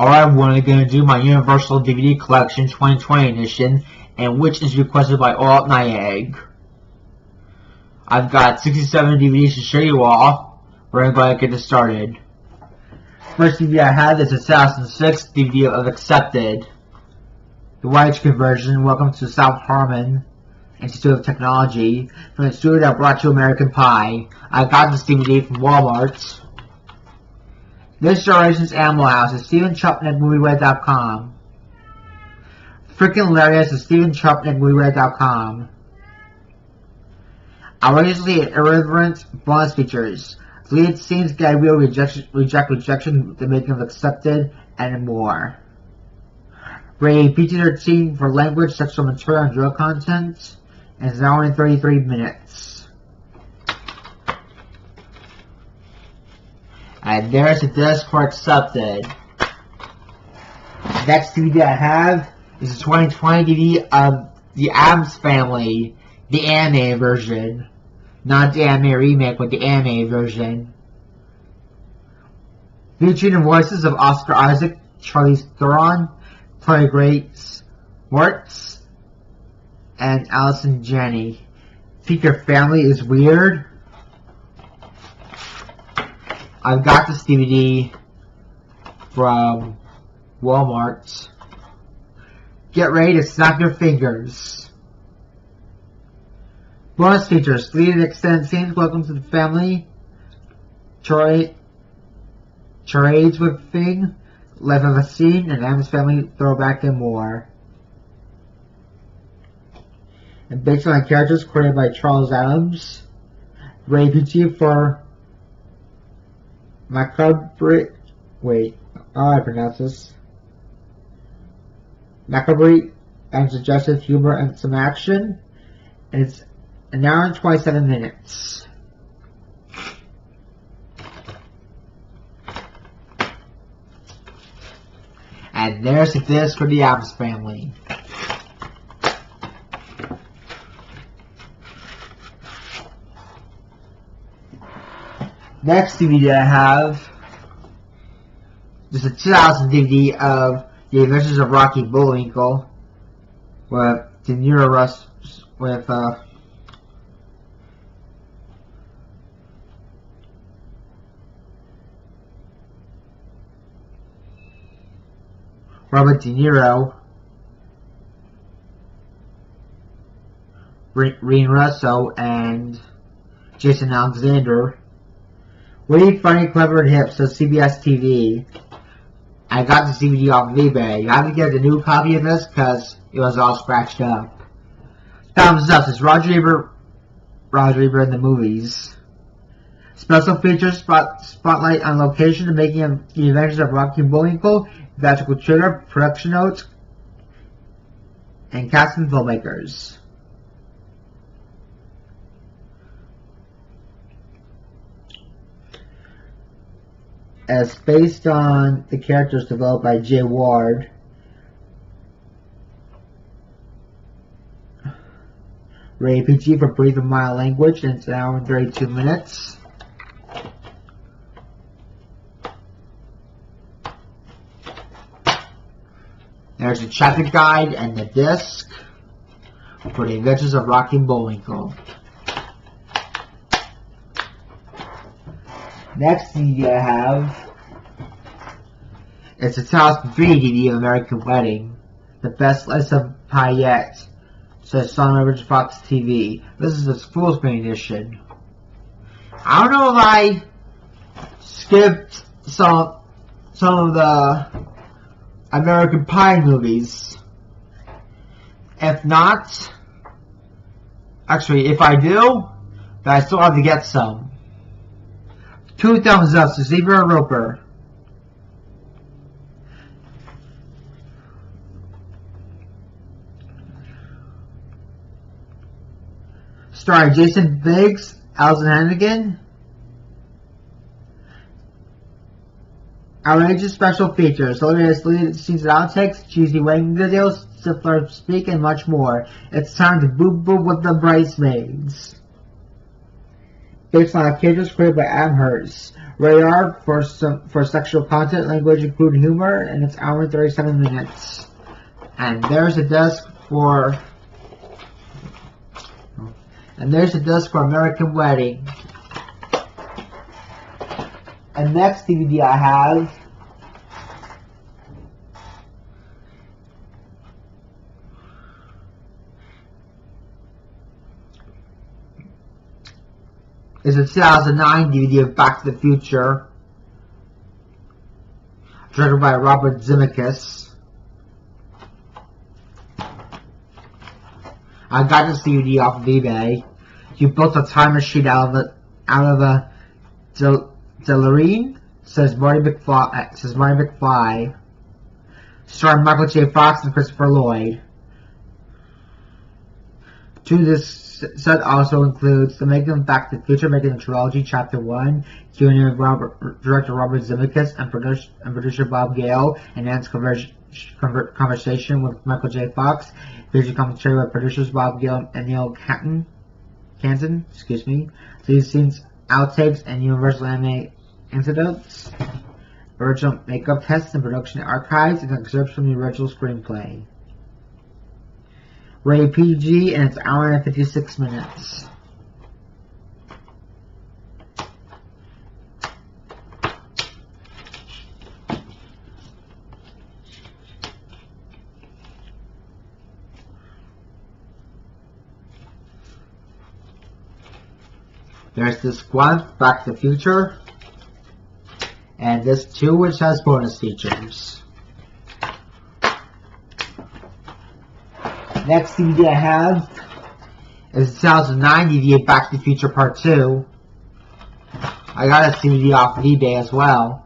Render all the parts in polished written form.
Alright, we're going to do my Universal DVD Collection 2020 edition, and which is requested by Oloap Niag. I've got 67 DVDs to show you all. We're going to go ahead and get this started. First DVD I have is a 2006 DVD of Accepted. The widescreen version. Welcome to South Harmon Institute of Technology, from the studio that brought you American Pie. I got this DVD from Walmart. This Generation's Animal House is Stephen Chupnik, MovieRed.com. Freaking Hilarious is Stephen Chupnik, MovieRed.com. Outrageously Irreverent bonus features. Deleted scenes, gag reel, rejection, the making of Accepted, and more. Rated PG-13 for language, sexual material, and drug content. And it's an hour and 33 minutes. And there's a disc for Accepted. Next DVD I have is a 2020 DVD of the Addams Family, the anime version. Not the anime remake, but the anime version. Featuring the voices of Oscar Isaac, Charlize Theron, Chloe Grace Moretz, and Allison Janney. Think your family is weird? I've got this DVD from Walmart. Get ready to snap your fingers. Bonus features. Deleted extended scenes. Welcome to the family. Charades with Fing. Life of a Scene. And Addams Family throwback and more. And based on characters created by Charles Addams. Rated PG for macabre. Wait, how do I pronounce this? Macabre and suggestive humor and some action. And it's an hour and 27 minutes. And there's the disc for the Addams Family. Next DVD I have is a 2000 DVD of The Adventures of Rocky Bullwinkle with De Niro with Robert De Niro, Reen Russo, and Jason Alexander. Witty, funny, clever, and hip, says CBS TV. I got this DVD off of eBay. You have to get a new copy of this because it was all scratched up. Thumbs up. It's Roger Ebert in the movies. Special features, spotlight on location, the making of The Adventures of Rocky and Bullwinkle, theatrical trailer, production notes, and cast and filmmakers. As based on the characters developed by Jay Ward. Rated PG for brief and mild language, and it's an hour and 32 minutes. There's a chapter guide and the disc for The Adventures of Rocky and Bullwinkle. Next DVD I have, it's a 2003 DVD of American Wedding, the best slice of pie yet, says Son Rivers Fox TV. This is a full screen edition. I don't know if I skipped some of the American Pie movies. If not, actually, if I do, then I still have to get some. 2 thumbs up to Zebra Roper. Starring Jason Biggs, Alison Hannigan. Outrageous special features, hilarious deleted scenes and outtakes, cheesy wedding videos, simpler speak, and much more. It's time to boob boob with the bridesmaids. Based on characters created by Amherst. Rated R for sexual content, language, including humor, and it's hour and 37 minutes. And there's a disc for American Wedding. And next DVD I have is a 2009 DVD of Back to the Future, directed by Robert Zemeckis. I got this DVD off of eBay. You built a time machine out of a DeLorean, says Marty McFly. Starring Michael J. Fox and Christopher Lloyd. To this set also includes the making of Back to the Future, making the trilogy, Chapter 1, Q&A with director Robert Zemeckis and producer Bob Gale, and Ann's conversation with Michael J. Fox. Feature commentary with producers Bob Gale and Neil Canton. These scenes, outtakes, and Universal Anime anecdotes. Original makeup tests and production archives, and excerpts from the original screenplay. Rated PG, and it's hour and 56 minutes. There's this one, Back to the Future, and this 2, which has bonus features. Next DVD I have is the 2009 DVD of Back to the Future Part 2. I got a DVD off of eBay as well.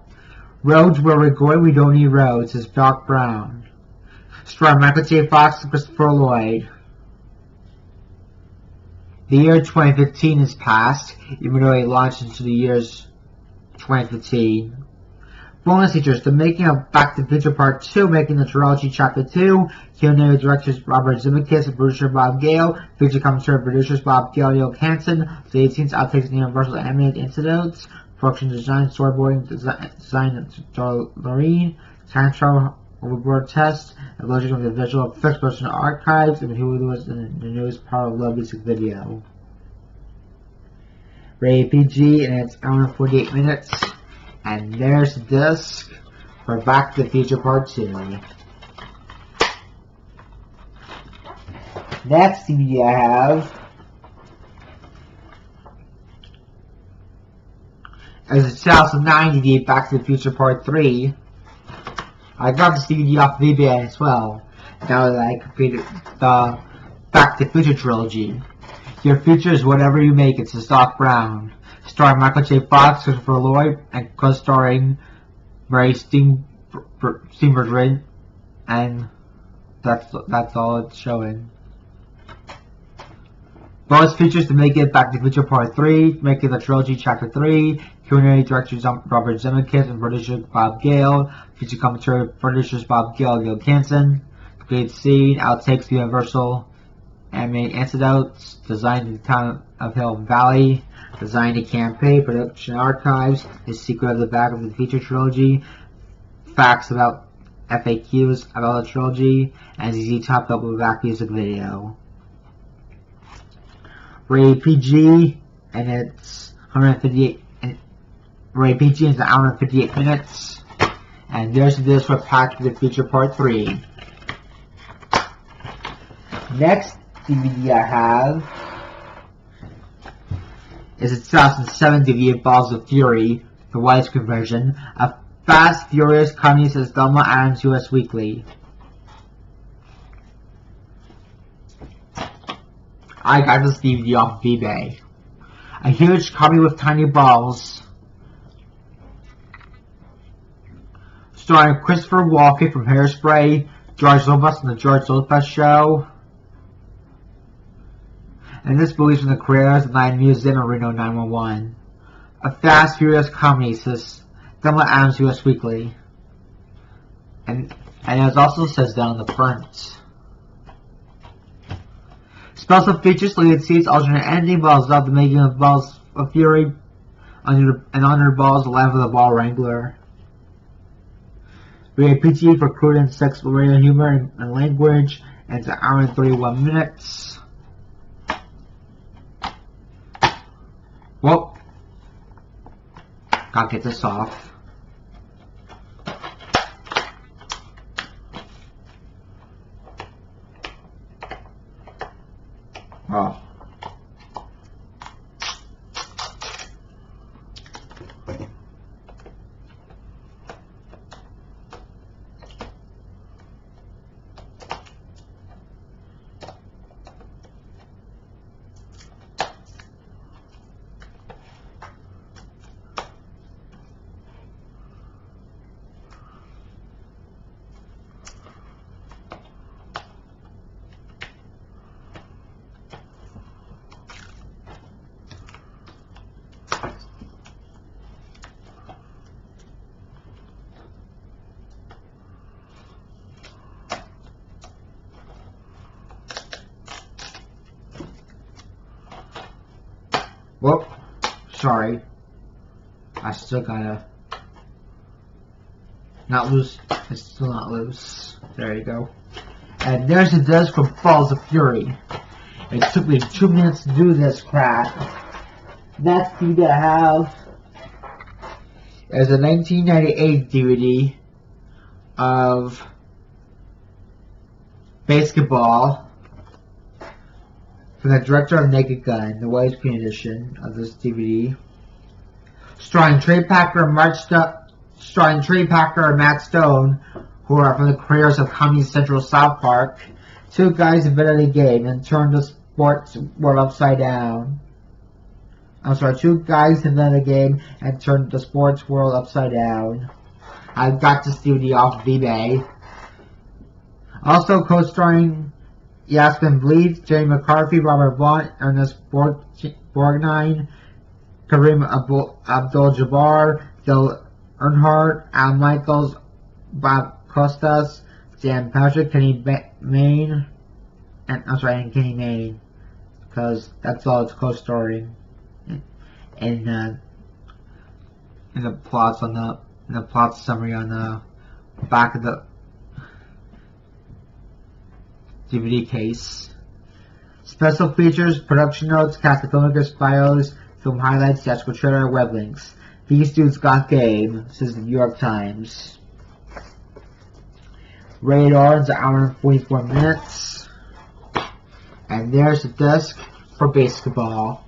Roads Where We're Going, We Don't Need Roads is Doc Brown. Starring Michael J. Fox and Christopher Lloyd. The year 2015 has passed, even though it launched into the years 2015. Bonus features: the making of Back to the Future Part 2, making the trilogy Chapter 2, Q&A with directors Robert Zemeckis and producer Bob Gale, feature commentary with producers Bob Gale and Neil Canton, the 18th outtakes and Universal Animated Incidents, production design, storyboarding, design Doreen, time travel overboard test, evolution of the visual effects, production archives, and who was in the newest Power of Love music video. Rated PG, and it's hour and 48 minutes. And there's the disc for Back to the Future Part 2. Next DVD I have is the 2009 DVD Back to the Future Part 3. I got this DVD off of eBay as well, now that I completed the Back to the Future trilogy. Your future is whatever you make it, says Doc Brown. Starring Michael J. Fox, Christopher Lloyd, and co-starring Mary Steenburgen, and that's all it's showing. Bonus features to make it Back to the Future Part 3, making the trilogy Chapter 3, Q&A directors Robert Zemeckis and producer Bob Gale, feature commentary producers Bob Gale and Neil Canton, complete scene, outtakes, Universal Animated Anecdotes, design in the town of Hill Valley, design a campaign, production archives, the secret of the Back of the Future trilogy, facts about FAQs about the trilogy, and ZZ Top Double Back music video. Rated PG, and it's 158. Rated PG is an hour and 58 minutes. And there's this for Back to the Future Part 3. Next DVD I have is a 2007 DVD of Balls of Fury, the widescreen version, of Fast Furious comedy, says Delma Addams US Weekly. I got this DVD off of eBay. A huge comedy with tiny balls. Starring Christopher Walken from Hairspray, George Lopez from The George Lopez Show. And this movie is from the creators of Night Museum and Reno 911. A Fast Furious comedy, says Delma Addams US Weekly. And it also says that on the front. Special features, deleted scenes, alternate ending, Balls Up, the making of Balls of Fury, under the ball is the life of the ball wrangler. Rated PG for crude and sexual humor and language, and it's an hour and 31 minutes. Well, gotta get this off. Oh. Whoop, sorry. I still gotta not loose. It's still not loose. There you go. And there's the disc from Balls of Fury. It took me 2 minutes to do this crap. Next DVD I have is a 1998 DVD of BASEketball. From the director of Naked Gun, the widescreen edition of this DVD, starring Trey Packer and Matt Stone, who are from the creators of Comedy Central South Park. Two guys invented a game and turned the sports world upside down. Two guys invented a game and turned the sports world upside down. I got this DVD off of eBay. Also co-starring Yasmin Bleed, Jerry McCarthy, Robert Vaughn, Ernest Borgnine, Kareem Abdul-Jabbar, Dale Earnhardt, Al Michaels, Bob Costas, Dan Patrick, Kenny Mayne, and Kenny Mayne, because that's all it's co-starring in the plots on the plot summary on the back of the DVD case. Special features, production notes, cast of filmmakers, bios, film highlights, theatrical trailer, web links. These dudes got game, says the New York Times. Rated R is an hour and 44 minutes. And there's the disc for BASEketball.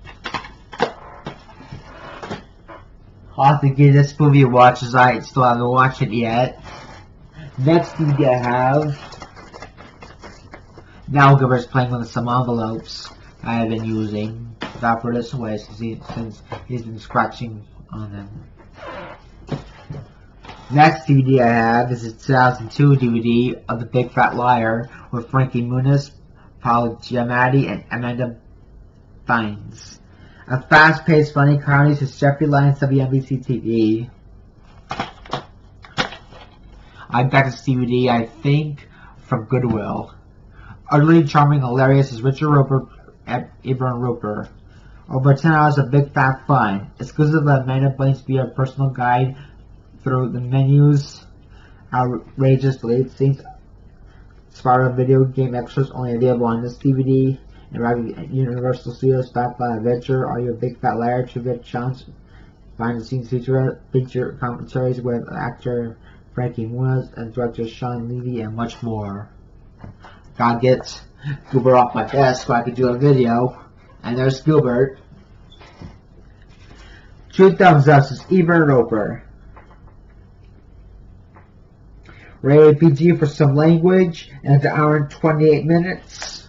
I'll have to give this movie a watch as I still haven't watched it yet. Next DVD I have, now Gilbert's playing with some envelopes I have been using. I'll throw this away since he's been scratching on them. Next DVD I have is a 2002 DVD of The Big Fat Liar with Frankie Muniz, Paul Giamatti, and Amanda Bynes. A fast-paced, funny comedy to Jeffrey Lyons WNBC TV. I got this DVD, I think, from Goodwill. Utterly charming, hilarious is Richard Roper and Erin Brockovich. Over 10 hours of big fat fun. Exclusive of Amanda Bynes via personal guide through the menus, outrageous deleted scenes, spiral video game extras only available on this DVD. And at Universal Studios backed by Adventure. Are You a Big Fat Liar? Trivia challenge. Behind the scenes feature commentaries with actor Frankie Muniz and director Sean Levy and much more. Gotta get Gilbert off my desk so I can do a video. And there's Gilbert. 2 thumbs up is Erin Brockovich. Rated PG for some language, and it's an hour and 28 minutes.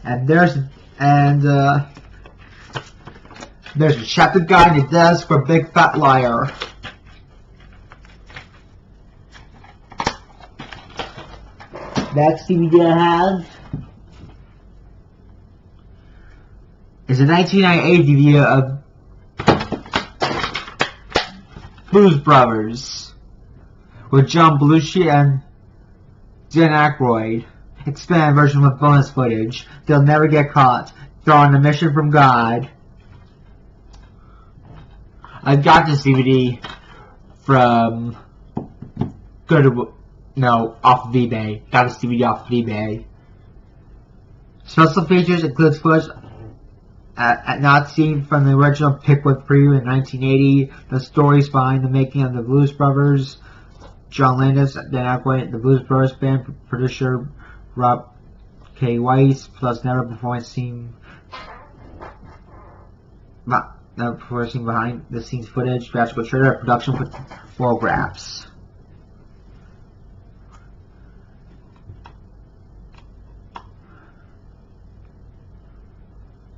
And there's a chapter guide that does for Big Fat Liar. Next DVD I have is a 1998 DVD of Blues Brothers with John Belushi and Dan Aykroyd. Expanded version with bonus footage. They'll never get caught. They're on a mission from God. I got this DVD from off of eBay. Got this DVD off of eBay. Special features includes footage not seen from the original Pickwick preview in 1980. The stories behind the making of the Blues Brothers. John Landis, Dan Aykroyd, the Blues Brothers band, producer Rob K. Weiss, plus never before seen behind the scenes footage, graphical trailer, production photographs.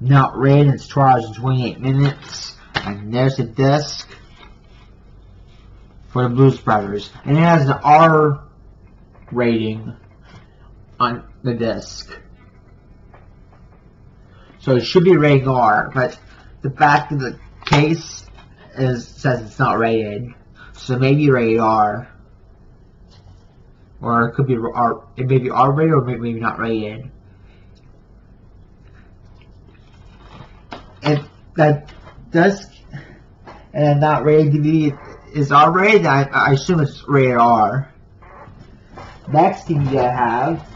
Not rated, it's 2 hours and 28 minutes, and there's the disc for the Blues Brothers, and it has an R rating on the disc, so it should be rated R, but the back of the case says it's not rated, so maybe rated R, or it could be R. It may be R rated or maybe not rated. And that disc and not rated DVD is R rated. I assume it's rated R. Next DVD I have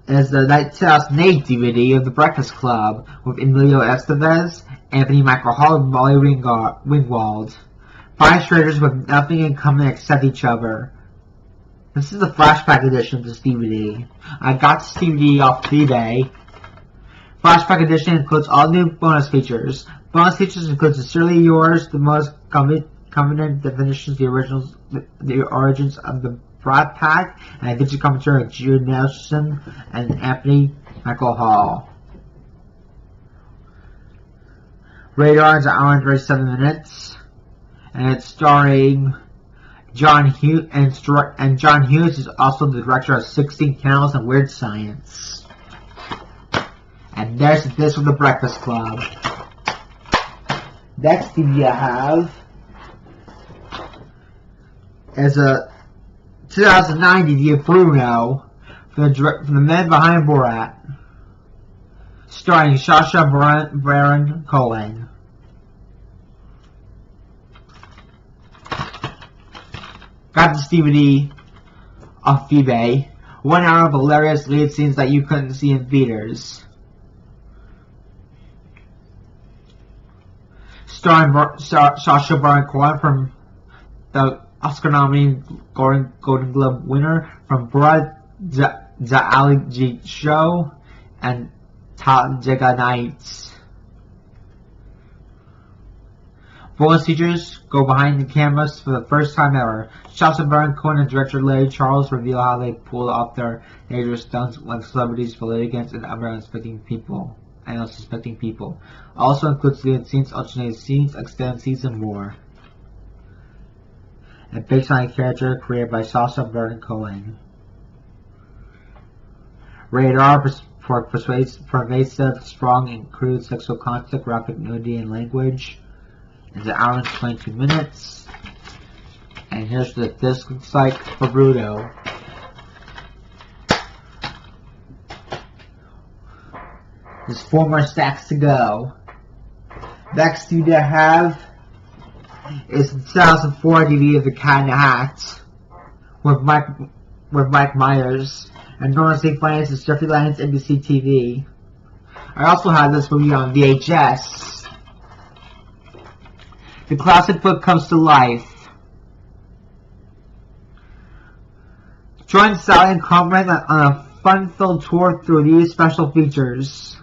is the 2008 DVD of The Breakfast Club with Emilio Estevez, Anthony Michael Hall, and Molly Ringwald. 5 strangers with nothing in common except each other. This is the flashback edition of this DVD. I got this DVD off eBay. Flashback edition includes all new bonus features. Bonus features include Sincerely Yours, the most convenient definitions, the origins of the Brat Pack, and a digital commentary of Jude Nelson and Anthony Michael Hall. Radar is an hour and 37 minutes, and it's starring John Hughes, and John Hughes is also the director of 16 Candles and Weird Science. And there's this with The Breakfast Club. Next DVD I have is a 2009 DVD of Bruno from the men behind Borat, starring Sacha Baron Cohen. Got this DVD off eBay. 1 hour of hilarious lead scenes that you couldn't see in theaters. Starring Sacha Baron Cohen from the Oscar-nominated Golden Globe winner from Borat, The Ali G Show, and Talladega Nights. Bonus features go behind the cameras for the first time ever. Sacha Baron Cohen and director Larry Charles reveal how they pull off their dangerous stunts when celebrities, litigants, and other unsuspecting people. Also includes deleted scenes, alternated scenes, extended scenes, and more. And based on a character created by Sacha Baron Cohen. Rated R for pervasive, strong, and crude sexual content, graphic nudity, and language. It's an hour and 22 minutes. And here's what this looks like for Bruno. There's 4 more stacks to go. Next DVD I have is the 2004 DVD of The Cat in the Hat with Mike Myers and Norman St. Francis and Jeffrey Lyons NBC TV. I also have this movie on VHS. The classic book comes to life. Join Sally and Conrad on a fun-filled tour through these special features.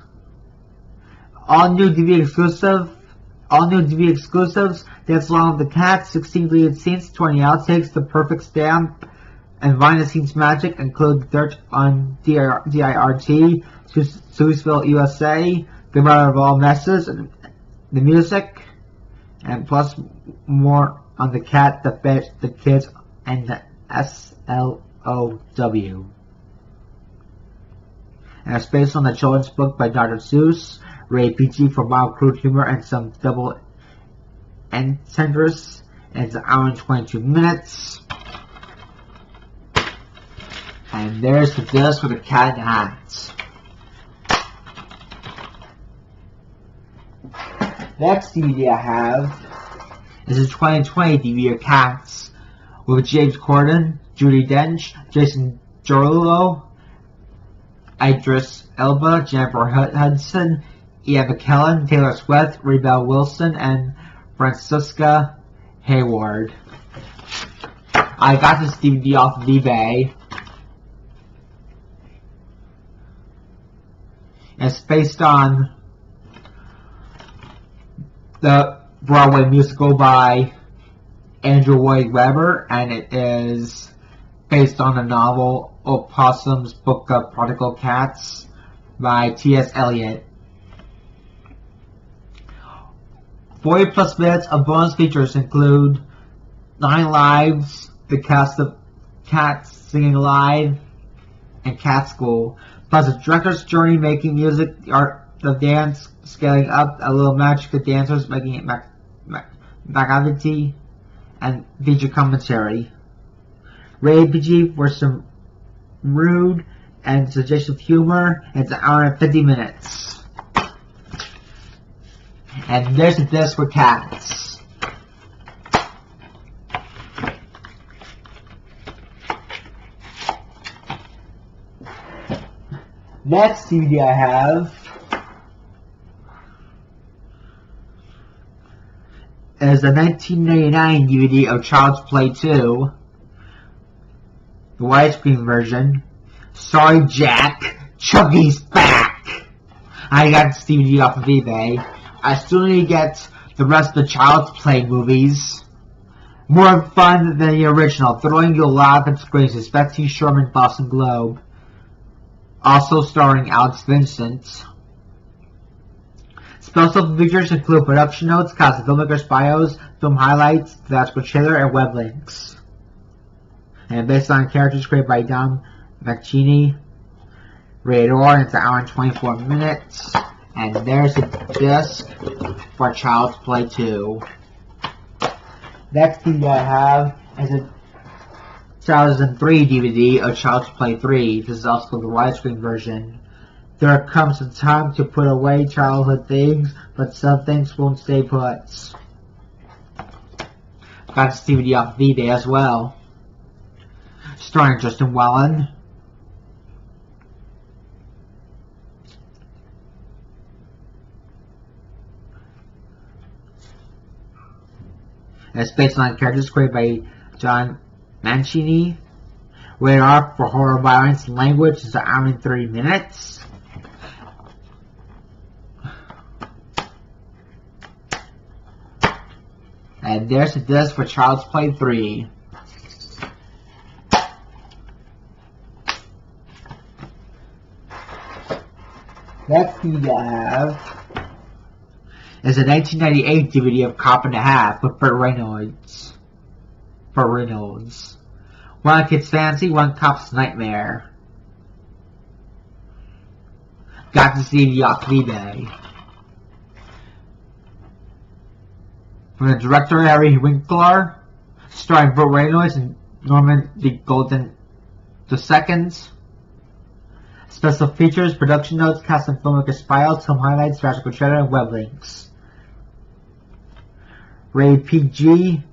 All new DVD exclusives, Dance Along with the Cat, 16 deleted scenes, 20 outtakes, The Perfect Stamp, and behind-the-scenes magic include Dirt on DIRT, Louisville, USA, The Mother of All Messes, and the music, and plus more on the cat, the fish, the kids, and the SLOW. And it's based on the children's book by Dr. Seuss, rated PG for mild crude humor and some double entendres, and it's an hour and 22 minutes. And there's the disc with The Cat in the Hat. Next DVD I have is a 2020 DVD of Cats with James Corden, Judi Dench, Jason Derulo, Idris Elba, Jennifer Hudson, Ian McKellen, Taylor Swift, Rebel Wilson, and Francisca Hayward. I got this DVD off of eBay. It's based on the Broadway musical by Andrew Lloyd Webber, and it is based on the novel Opossum's Book of Prodigal Cats by T.S. Eliot. 40 plus minutes of bonus features include 9 lives, the cast of Cats singing live, and Cat School, plus a director's journey making music, the art of dance, scaling up, a little magic of dancers making it macavity, and feature commentary. Rated PG for some rude and suggestive humor. It's an hour and 50 minutes. And there's a disc for Cats. Next DVD I have is a 1999 DVD of Child's Play 2, the widescreen version. Sorry Jack, Chucky's back! I got this DVD off of eBay. I still need to get the rest of the Child's Play movies. More fun than the original, throwing you a lot of screens, especially Sherman Boston Globe. Also starring Alex Vincent. Special features include production notes, cast of filmmakers' bios, film highlights, theatrical trailer, and web links. And based on characters created by Don Mancini. Rated R, it's an hour and 24 minutes. And there's a disc for Child's Play 2. Next DVD I have is a 2003 DVD of Child's Play 3. This is also the widescreen version. There comes a time to put away childhood things, but some things won't stay put. Got this DVD off of eBay as well. Starring Justin Whalen. And it's based on characters created by John Mancini. Rated R for horror, violence, and language. It's an hour and 30 minutes. And there's a disc for Child's Play 3. Next DVD I have is a 1998 DVD of Cop and a Half with Burt Reynolds. One kid's fantasy, one cop's nightmare. Got this DVD off eBay. From the director Harry Winkler, starring Burt Reynolds and Norman D. Golden II. Special features, production notes, cast and filmmakers' bios, film highlights, theatrical trailer, and web links. Rated PG,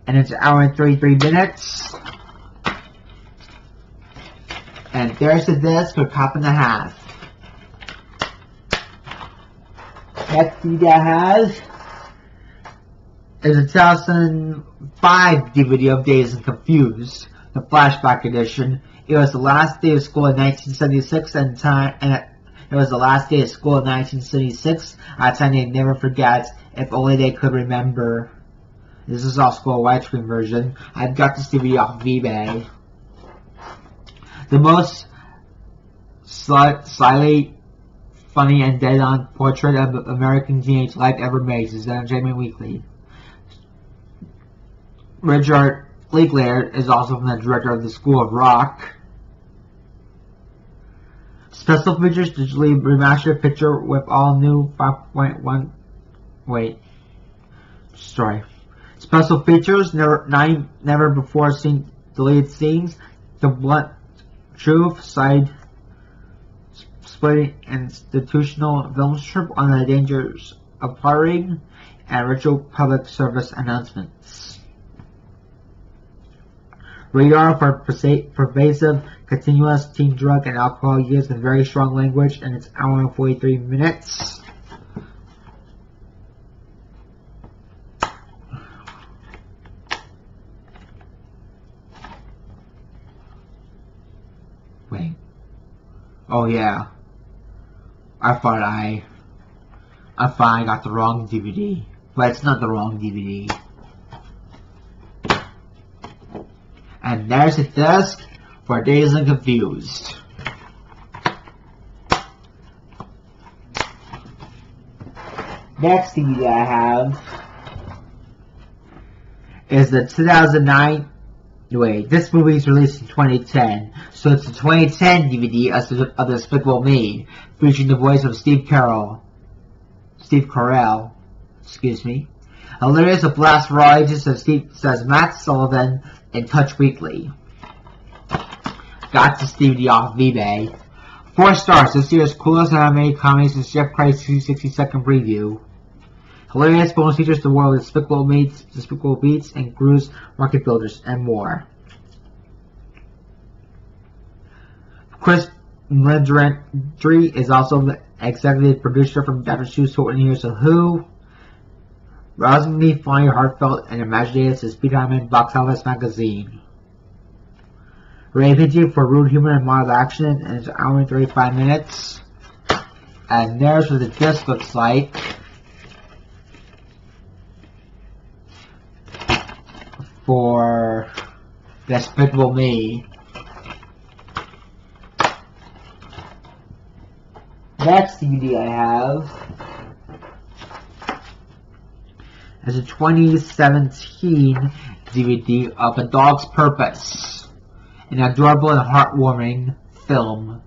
and it's an hour and 33 minutes. And there's the disc for Cop and a Half. Next DVD I have is a 2005 DVD of Dazed and Confused, the flashback edition. It was the last day of school in 1976, and it was the last day of school in 1976. A time they never forget, if only they could remember. This is also a widescreen version. I've got this DVD off of eBay. The most slightly funny and dead-on portrait of American teenage life ever made is Entertainment Weekly. Richard Linklater is also from the director of the School of Rock. Special features, digitally remastered picture with all new 5.1. Special features, never before seen deleted scenes, the blunt truth, side splitting institutional film strip on the dangers of hiring and ritual public service announcements. Radar for pervasive, continuous teen drug and alcohol use in very strong language in its hour and 43 minutes. Wait. Oh yeah. I thought I got the wrong DVD. But it's not the wrong DVD. And there's a disc for Dazed and Confused. Next DVD I have is the 2009. Wait, this movie is released in 2010, so it's the 2010 DVD of Despicable Me, featuring the voice of Steve Carell. Excuse me. Hilarious, a blast for all ages, says Matt Sullivan in Touch Weekly. Got this DVD off eBay. 4 stars. This year's coolest animated comedy since Jeff Price's 260-second preview. Hilarious bonus features the world of Despicable Beats, and Gru's Market Builders, and more. Chris Rendry is also the executive producer from After Shoes Sold in Years of Who. Rousingly funny, heartfelt, and imaginative says Happytime Box Office Magazine. Rated PG for rude humor and mild action, and it's an hour and 35 minutes. And there's what the disc looks like. For Despicable Me. Next DVD I have is a 2017 DVD of A Dog's Purpose, an adorable and heartwarming film.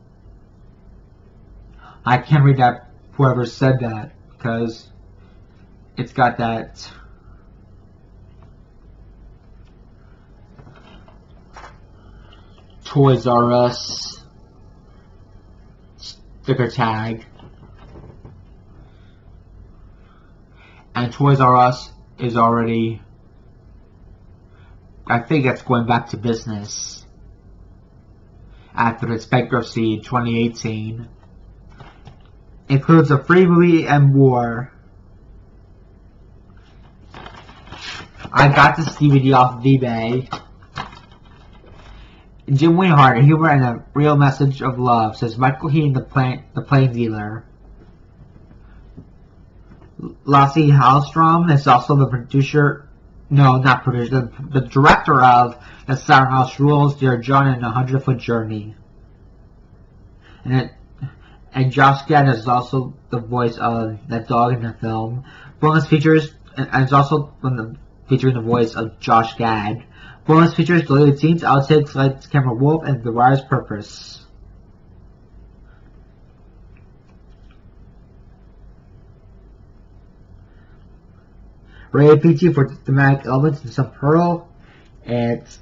I can't read that, whoever said that, because it's got that Toys R Us sticker tag. And Toys R Us is already, I think that's going back to business after its bankruptcy in 2018. Includes a free movie and more. I got this DVD off of eBay. Jim Winehart, a humor and a real message of love, says Michael Heaton, the plane dealer. Lasse Hallstrom is also the producer, no, not producer, the director of The Sour House Rules, Dear John, and 100-Foot Journey. And Josh Gad is also the voice of that dog in the film. Bonus features, and it's also featuring the voice of Josh Gad. Bonus features deleted scenes, outtakes, lights, camera, wolf, and The Wire's Purpose. Rated PG for thematic elements and some pearl. It's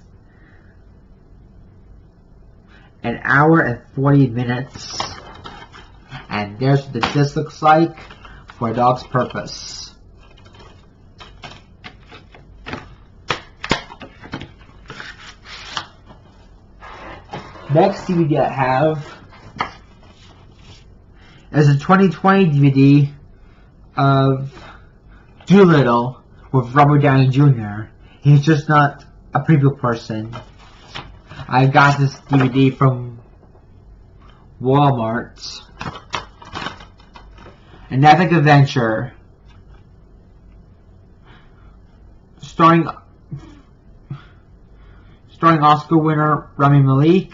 an hour and 40 minutes. And there's what the disc looks like for A Dog's Purpose. Next DVD I have is a 2020 DVD of Dolittle with Robert Downey Jr. He's just not a preview person. I got this DVD from Walmart. An epic adventure starring Oscar winner Rami Malek.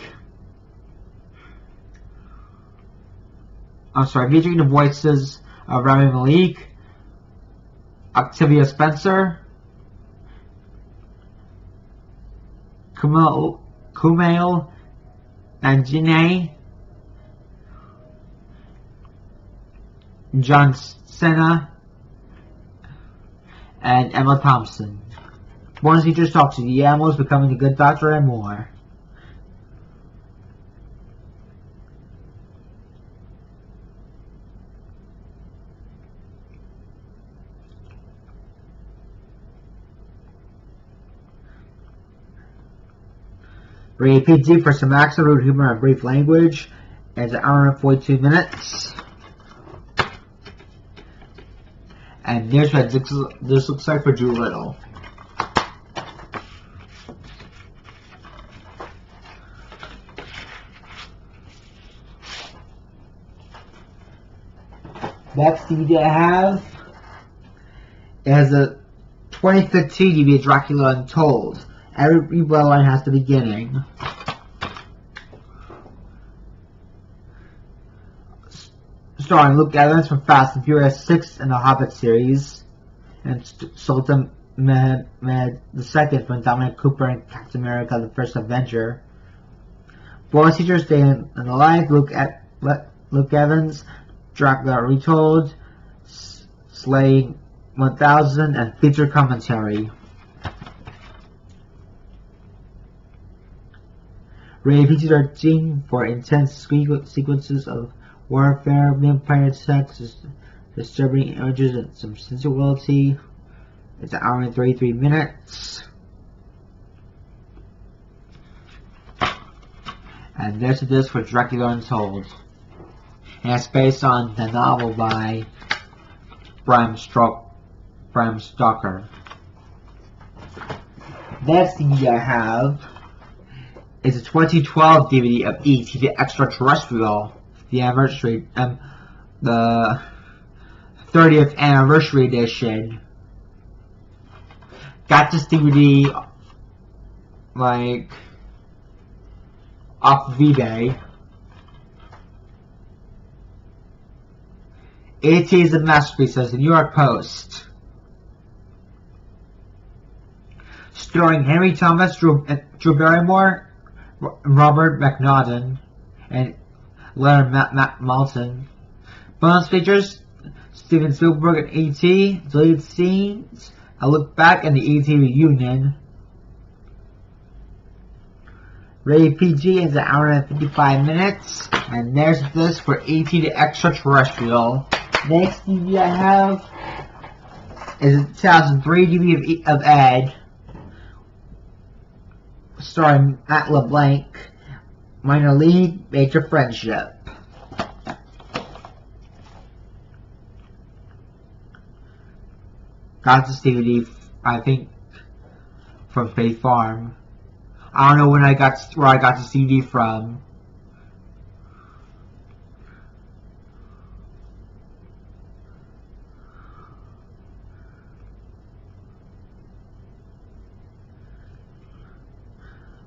Featuring the voices of Rami Malek, Octavia Spencer, Kumail Nanjiani, John Cena, and Emma Thompson. Bonus features talk to the animals, becoming a good doctor, and more. Rated PG for some accent, rude humor, and brief language. It's an hour and 42 minutes. And here's what this looks like for Dolittle. Next DVD I have is a 2015 DVD of Dracula Untold. Every bloodline has the beginning. Starring Luke Evans from Fast and Furious 6 and the Hobbit series, and Sultan Mehmed II from Dominic Cooper and Captain America: The First Avenger. Bonus features Day in the Life, Luke Evans, Dracula Retold, Slaying 1000, and feature commentary. Rated PG-13 for intense sequences of warfare, vampire sex, disturbing images, and some sensuality. It's an hour and 33 minutes. And there's a disc for Dracula Untold. And it's based on the novel by Bram Stoker. Next DVD I have is a 2012 DVD of E.T. the Extra-Terrestrial, the 30th anniversary edition. Got this DVD like off of eBay. E.T. is a masterpiece, says the New York Post. Starring Henry Thomas, Drew Barrymore, Robert McNaughton, and Leonard Maltin. Bonus features Steven Spielberg and E.T. Deleted scenes, a look back, and the E.T. reunion. Rated PG is an hour and 55 minutes. And there's this for E.T. the Extra-Terrestrial. Next DVD I have is a 2003 DVD of Ed, starring Matt LeBlanc, Minor League, Major Friendship. Got this DVD, I think, from Faith Farm. I don't know where I got the CD from.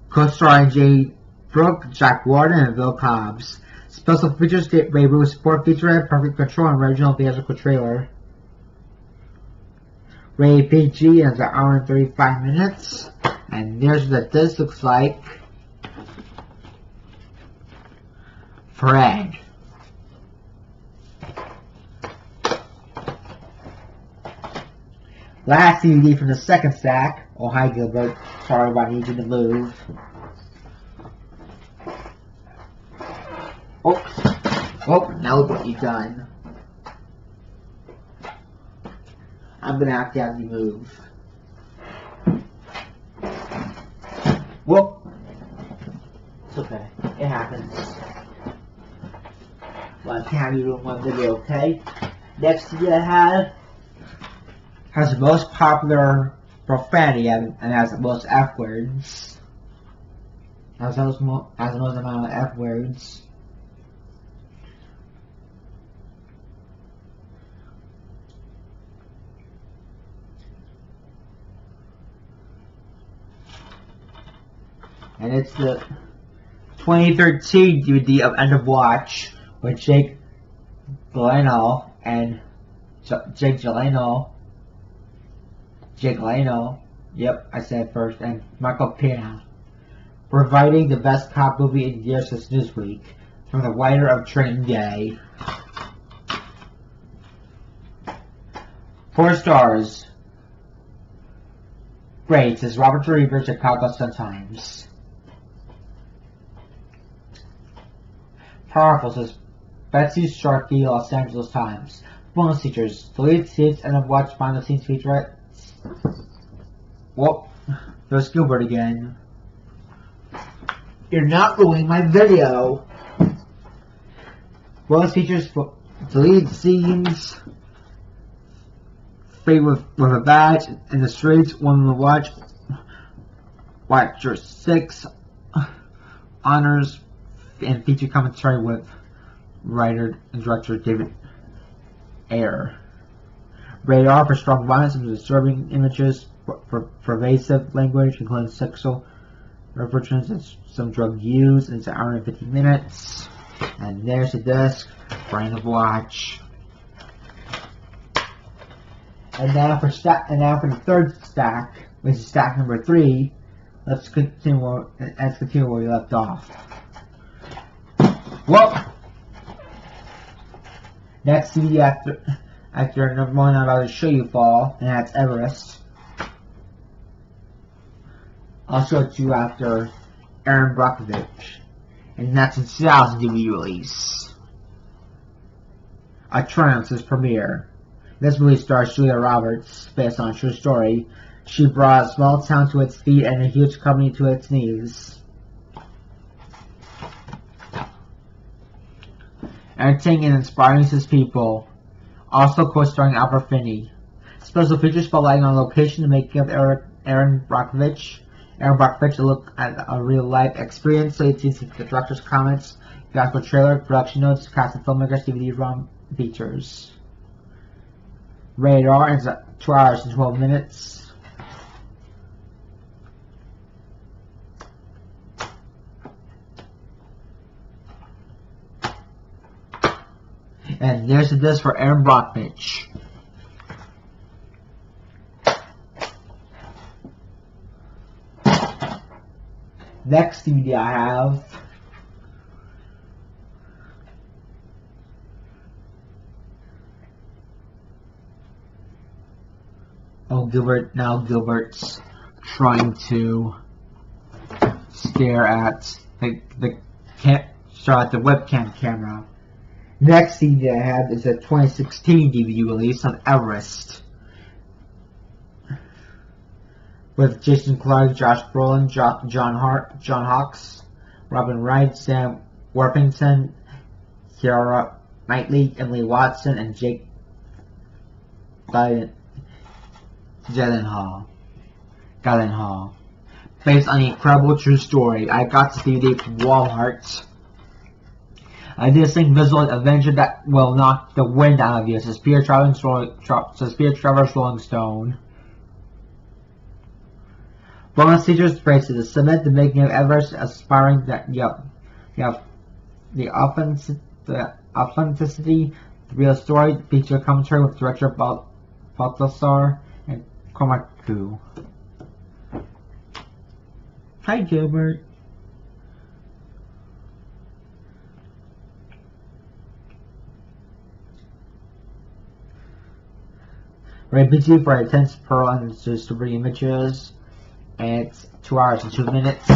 Co-starring Jay Brooke, Jack Warden, and Bill Cobbs. Special features: Ray Bruce Sport featurette, Perfect Control, and original theatrical trailer. Rated PG is an hour and 35 minutes. And there's what this looks like for Ed. Last DVD from the second stack. Oh, hi Gilbert. Sorry about needing to move. Oh, now look what you've done. I'm gonna have to have you move. Whoop. It's okay. It happens. Well, I can't have you doing one video, okay? Next video I have has the most popular profanity and has the most F words. Has the most amount of F words. And it's the 2013 DVD of End of Watch with Jake Gyllenhaal and Jake Gyllenhaal. Yep, I said it first. And Michael Pena, providing the best cop movie in years since Newsweek, from the writer of Training Day. 4 stars. Great, says Robert Reaver, Chicago Sun-Times. Powerful, says Betsy Sharkey, Los Angeles Times. Bonus features: deleted scenes and a watch behind the scenes featurette. Whoop, there's Gilbert again. You're not ruining my video. Bonus features: deleted scenes, free with a badge in the streets, one to watch, Watcher 6, honors, and feature commentary with writer and director David Ayer. Rated R for strong violence and disturbing images, for pervasive language, including sexual references and some drug use. It's an hour and 15 minutes. And there's the disc for end of watch. And now for the third stack, which is stack number 3. Let's continue where we left off. Well, next DVD after number 1 I'm about to show you fall, and that's Everest. I'll show it to you after Erin Brockovich, and that's a 2000 DVD release. A Trance's premiere. This movie stars Julia Roberts, based on a true story. She brought a small town to its feet and a huge company to its knees. Entertaining and inspiring to his people. Also co-starring Albert Finney. Special features spotlighting on location to make of Erin Brockovich. Erin Brockovich to look at a real-life experience, so you see the director's comments, graphical trailer, production notes, cast and filmmakers, DVD-ROM features. Rated R is 2 hours and 12 minutes. And there's the disc for Erin Brockovich. Next DVD I have Gilbert's trying to stare at the webcam camera. Next CD I have is a 2016 DVD release of Everest, with Jason Clarke, Josh Brolin, John Hawkes, Robin Wright, Sam Worthington, Keira Knightley, Emily Watson, and Jake Gyllenhaal. Based on an incredible true story. I got this DVD from Walmart. I did sing visual adventure that will knock the wind out of you. Spirit Traveler's Rolling Stone. Bonus features braces to submit the making of Everest, aspiring that you have the authenticity, the real story, feature commentary with director Balthasar and Cormacu. Hi Gilbert. Very busy for intense pearl and disturbing images, and it's 2 hours and 2 minutes.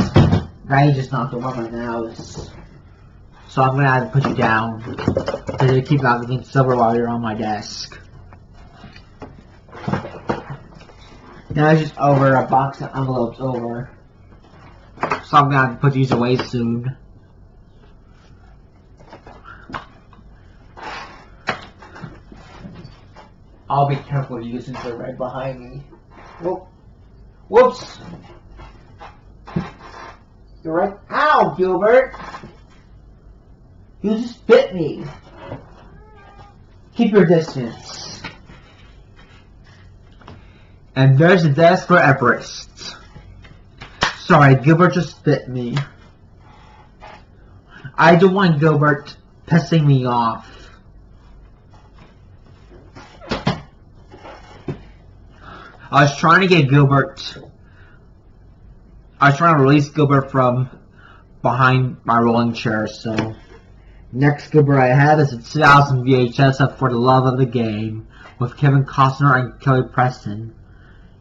Now you just knocked over my mouse, so I'm gonna have to put you down because you keep knocking silver while you're on my desk. Now it's just over a box of envelopes over, so I'm gonna have to put these away soon. I'll be careful you since they're right behind me. Whoop. Whoops! You're right. Ow, Gilbert! You just bit me. Keep your distance. And there's the desk for Everest. Sorry, Gilbert just bit me. I don't want Gilbert pissing me off. I was trying to release Gilbert from behind my rolling chair, so. Next Gilbert I have is a 2000 VHS of For the Love of the Game, with Kevin Costner and Kelly Preston.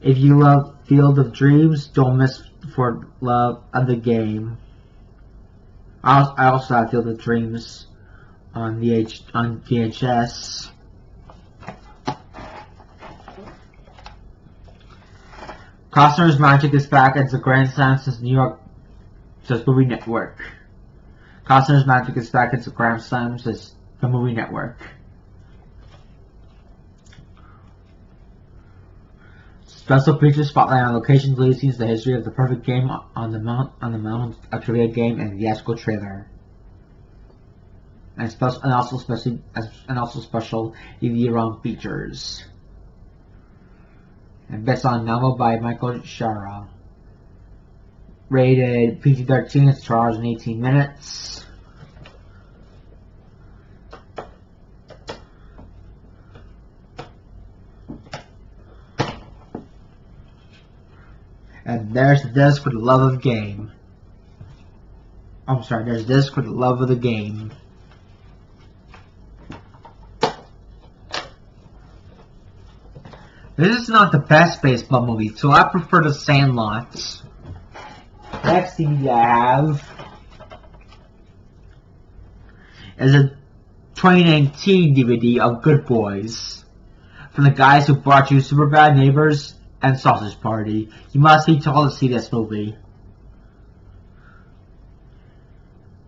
If you love Field of Dreams, don't miss For Love of the Game. I also have Field of Dreams on VHS. Costner's magic is back as the grandson since New York says Movie Network. Costumes, magic, and back into Grand Slam, says the Movie Network. Special features spotlight on locations, lead scenes, the history of the perfect game on the mountain, a trivia game, and the theatrical trailer. And also special DVD-ROM features. And best on novel by Michael Shara. Rated PG-13, it's 2 hours and 18 minutes. And there's the disc for the love of the game. I'm sorry, there's the disc for the love of the game. This is not the best baseball movie, so I prefer The Sandlot. Next DVD I have is a 2019 DVD of Good Boys. From the guys who brought you Superbad, Neighbors, and Sausage Party. You must be told to see this movie.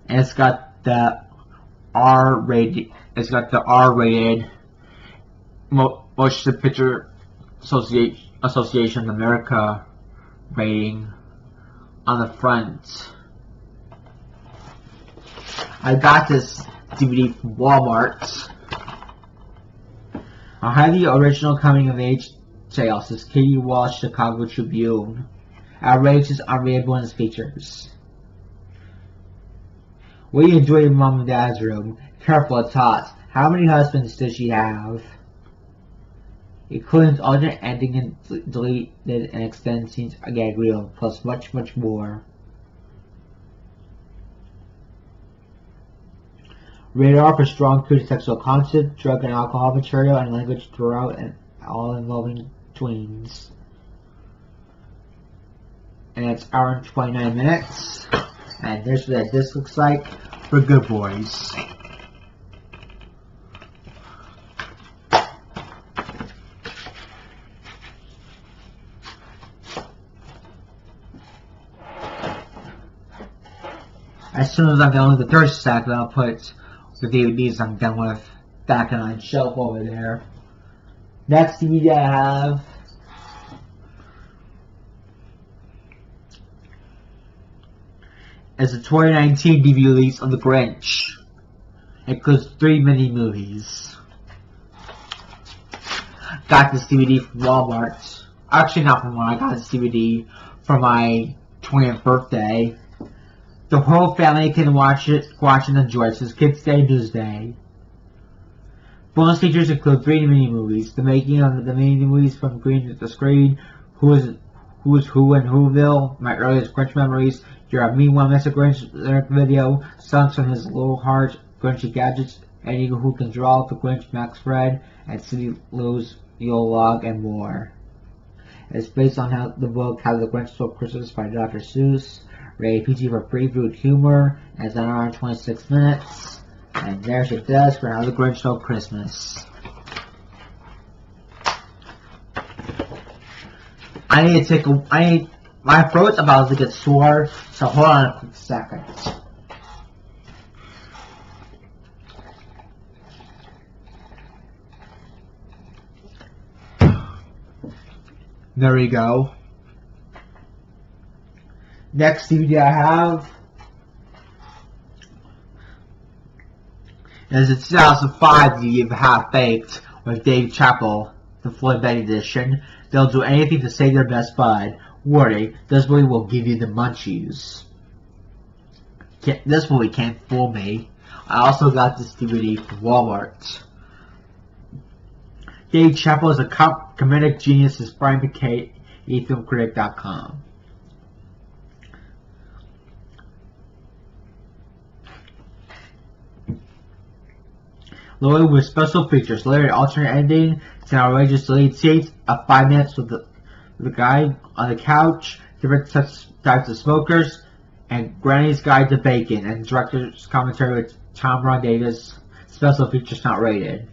And it's got the R-rated. It's got the R-rated Motion Picture Association of America rating on the front. I got this DVD from Walmart. A highly original coming-of-age tale, says Katie Walsh, Chicago Tribune. Outrageous, unreadable in its features. Will you enjoy your mom and dad's room? Careful, it's hot. How many husbands does she have? Including alternate ending and deleted and extended scenes, a gag reel, plus much, much more. Rated R for strong, crude sexual content, drug and alcohol material, and language throughout, and all involving tweens. And it's an hour and 29 minutes. And here's what that disc looks like for Good Boys. As soon as I'm done with the third stack, then I'll put the DVDs I'm done with back on the shelf over there. Next DVD I have is a 2019 DVD release of The Grinch. It includes 3 mini movies. Got this DVD from Walmart. Actually, not from Walmart. I got this DVD for my 20th birthday. The whole family can watch and enjoy it. It's Kids Day, News Day. Bonus features include 3 mini movies: the making of the mini movies from Green to the Screen, Who is Who in Whoville, My Earliest Grinch Memories, You're a Mean One, Mr. Grinch lyric video, Songs from His Little Heart, Grinchy Gadgets, Eddie Who Can Draw, The Grinch, Max Fred, and City Lou's Yule Log, and more. It's based on the book How the Grinch Stole Christmas by Dr. Seuss. Rated PG for pre-food humor, and it's 1 hour and 26 minutes. And there's your desk for How the Grinch Stole Christmas. My throat's about to get sore, so hold on a quick second. There we go. Next DVD I have is a 2005 DVD of Half Baked with Dave Chappelle, the Floyd Betty edition. They'll do anything to save their best bud. Worry, this movie will give you the munchies. This movie can't fool me. I also got this DVD from Walmart. Dave Chappelle is a comedic genius, as Brian McKay, eFilmCritic.com. Loaded with special features, layered alternate ending, 10 outrageous deleted scenes, 5 minutes with the guy on the couch, different types of smokers, and Granny's Guide to Bacon, and director's commentary with Tom Ron Davis. Special features not rated.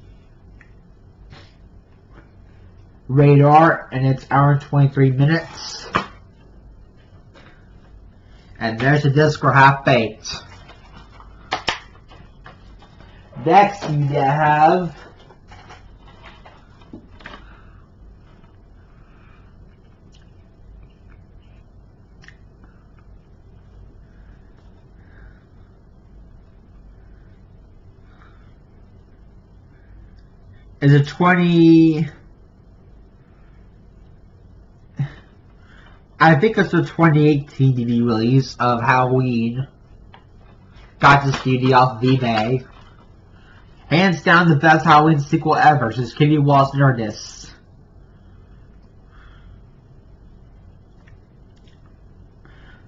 Rated R, and it's 1 hour and 23 minutes. And there's the disc for Half Baked. Next DVD I have is a 20. I think it's a 2018 DVD release of Halloween. Got this DVD off of eBay. Hands down the best Halloween sequel ever, says Kitty Walls Nerdist.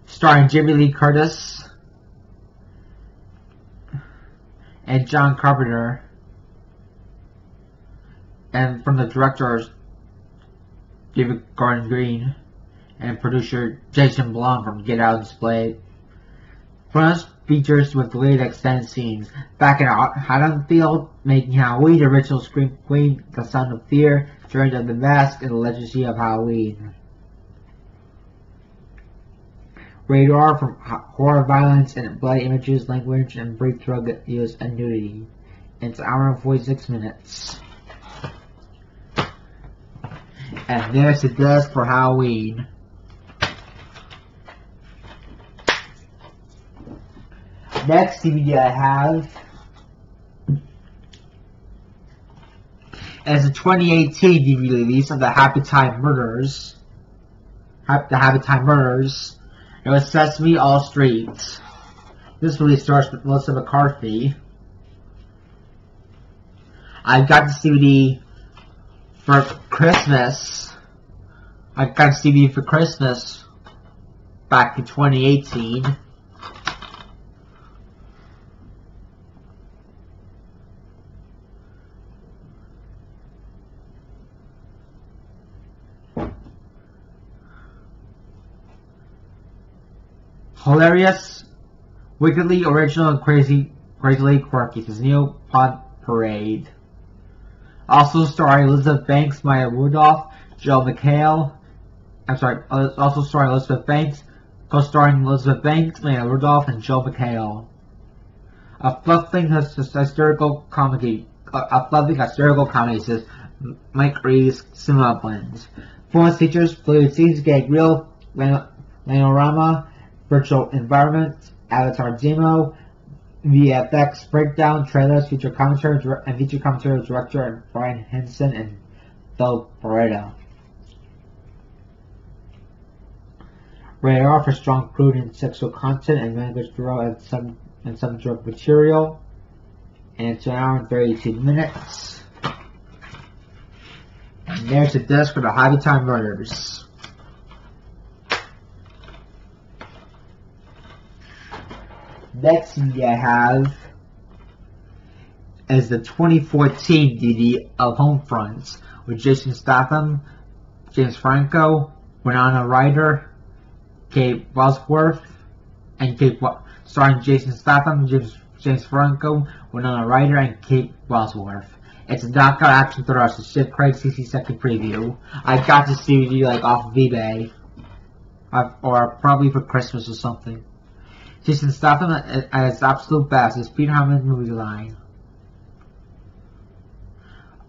Starring Jamie Lee Curtis and John Carpenter. And from the directors David Gordon Green and producer Jason Blum from Get Out and Display. Front features with deleted extended scenes. Back in Haddonfield, making Halloween, the original Scream Queen, The Son of Fear, Journey of the Mask, and the Legacy of Halloween. Rated R for horror, violence, and bloody images, language, and brief drug use and nudity. It's an hour and 46 minutes. And there's the disc for Halloween. Next DVD I have is a 2018 DVD release of the Happytime Murders. The Happytime Murders. It was Sesame All Street. This release stars with Melissa McCarthy. I got this DVD for Christmas. I got this DVD for Christmas back in 2018. Hilarious, wickedly original, and crazily quirky. This is Neopod Parade. Also starring Elizabeth Banks, Maya Rudolph, Joe McHale. Also starring Elizabeth Banks, co-starring Elizabeth Banks, Maya Rudolph, and Joe McHale. A fluffing hysterical comedy. Says Mike Reeves Cinema Blends. Bonus features: fluid scenes, gag reel, panorama, virtual environment, avatar demo, VFX breakdown, trailers, feature commentary director Brian Henson and Phil Beretta. Rated R for strong, crude, and sexual content and language throughout and some drug material. And it's an hour and 32 minutes. And there's the disc for the Happytime Murders. Next DVD I have is the 2014 DVD of Homefront with Jason Statham, James Franco, Winona Ryder, Kate Bosworth, and starring Jason Statham, James Franco, Winona Ryder, and Kate Bosworth. It's a knockout action thriller. It's a Shift Craig 60-second preview. I got this DVD like off of eBay, or probably for Christmas or something. Jason Statham at his absolute best is Peter Hammond's movie line.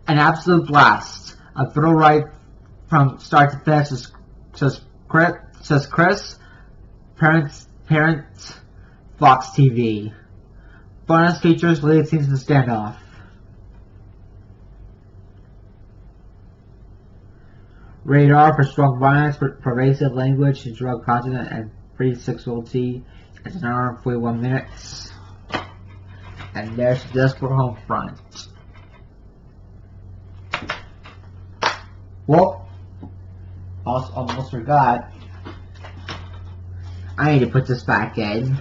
An absolute blast. A thrill right from start to finish, says Chris, parents, Fox TV. Bonus features, lead scenes, and standoff. Rated R for strong violence, pervasive language, drug content, and free sexuality. It's an hour and 41 minutes. And there's the disc for Homefront. Well, almost forgot. I need to put this back in.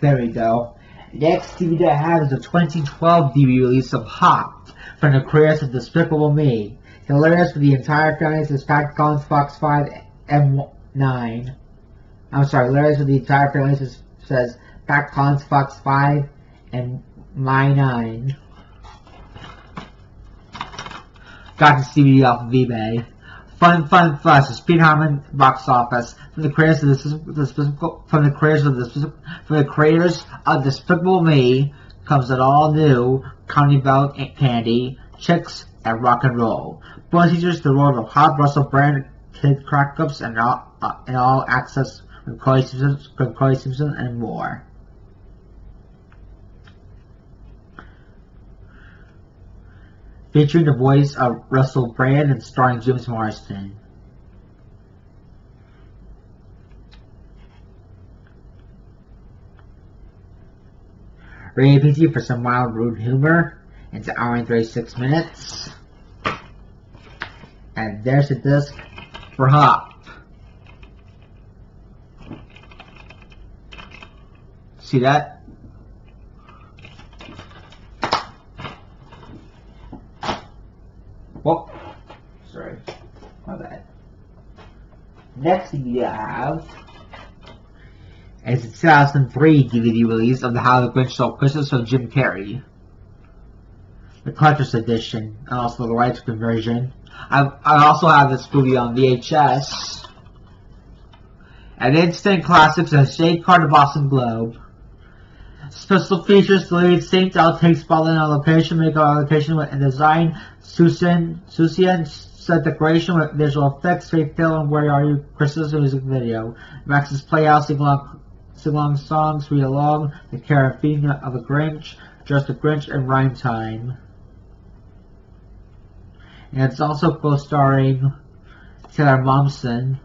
There we go. Next DVD I have is a 2012 DVD release of Hop from the creators of Despicable Me. Hilarious for the entire family says Pat Collins Fox 5 M9. I'm sorry, hilarious for the entire family says Pat Collins Fox 5 and My 9. Got this DVD off of eBay. Fun Flush, the Speed Harmon box office from the creators of Despicable Me comes an all new Coney Bell Candy, Chicks, and Rock and Roll. Bonus features the role of Hot Russell Brand, Kid Crackups, and all access with Chloe Simpson, and more. Featuring the voice of Russell Brand and starring James Marsden. Rated PG for some mild, rude humor. It's an hour and 36 minutes. And there's the disc for Hop. See that? Whoa, sorry, my bad. Next DVD I have is a 2003 DVD release of the How the Grinch Stole Christmas from Jim Carrey. The collector's edition, and also the widescreen version. I also have this movie on VHS. An instant classics and a shade card of Boston Globe. Special features: the lead St. Al takes spotlight on location, makeup on location, and design. Susan set decoration with visual effects. Faith Hill and Where Are You? Christmas music video. Max's Playhouse, sing-along songs, read along. The Carafina of the Grinch, Just the Grinch, and Rhyme Time. And it's also co-starring Taylor Momsen.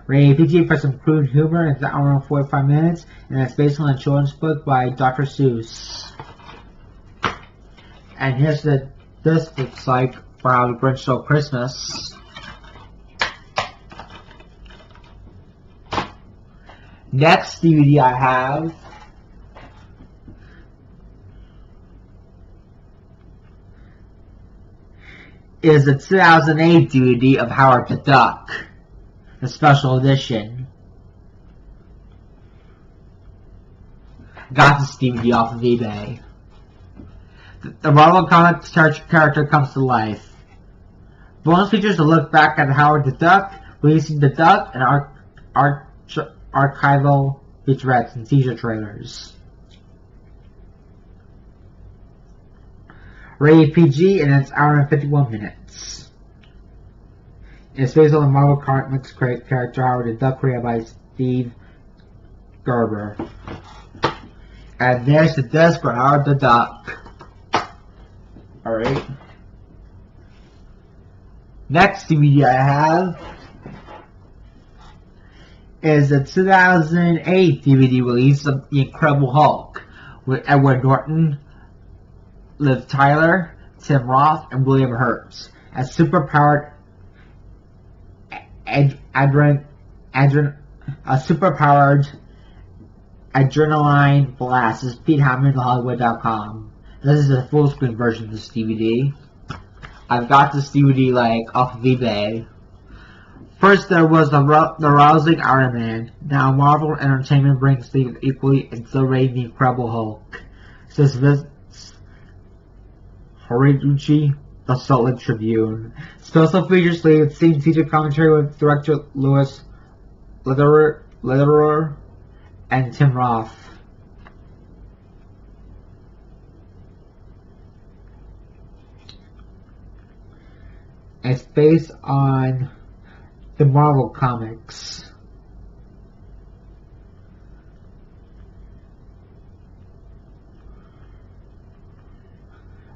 Rated PG for some crude humor. It's an hour and 45 minutes, and it's based on a children's book by Dr. Seuss. And here's the disc looks like for How the Grinch Stole Christmas. Next DVD I have is the 2008 DVD of Howard the Duck, the special edition. Got this DVD off of eBay. The Marvel Comics character comes to life. Bonus features a look back at Howard the Duck, releasing the Duck, and archival featurettes and teaser trailers. Rated PG, and it's an hour and 51 minutes. It's based on the Marvel Comics character Howard the Duck, created by Steve Gerber. And there's the disc for Howard the Duck. Alright. Next DVD I have is a 2008 DVD release of The Incredible Hulk with Edward Norton, Liv Tyler, Tim Roth, and William Hurt as superpowered adrenaline blast. This is Pete Hammond of Hollywood.com. This is a full screen version of this DVD. I've got this DVD off of eBay. First there was the rousing Iron Man. Now Marvel Entertainment brings the equally exhilarating The Incredible Hulk. Says Vince Horiguchi, the Salt Lake Tribune. Special features lead scene feature commentary with director Louis Lederer and Tim Roth. It's based on the Marvel Comics.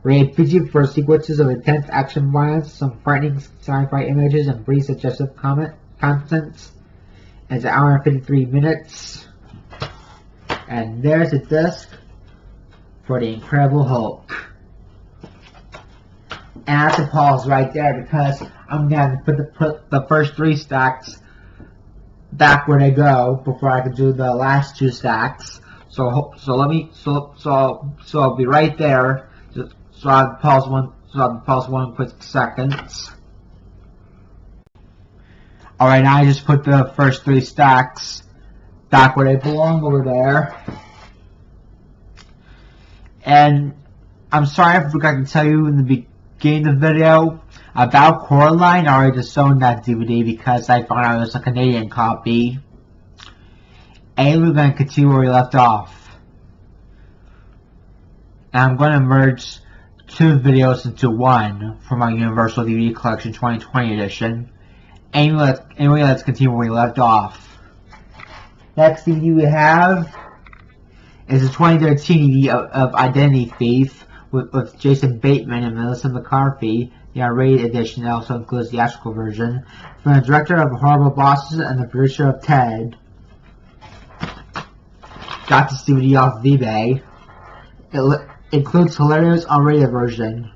Rated PG for sequences of intense action violence, some frightening sci-fi images, and brief suggestive contents. It's an hour and 53 minutes. And there's a disc for The Incredible Hulk. And I have to pause right there because I'm going to put the first 3 stacks back where they go before I can do the last 2 stacks. So So I'll be right there. So I'll pause one quick seconds. Alright, now I just put the first 3 stacks back where they belong over there. And I'm sorry I forgot to tell you in the beginning of the video about Coraline. I already disowned that DVD because I found out it was a Canadian copy. And we're going to continue where we left off. And I'm going to merge 2 videos into one for my Universal DVD Collection 2020 edition. Anyway, let's continue where we left off. Next DVD we have is a 2013 DVD of Identity Thief with Jason Bateman and Melissa McCarthy. The R-rated edition also includes the theatrical version. From the director of Horrible Bosses and the producer of Ted. Got this DVD off of eBay. It includes hilarious R-rated version,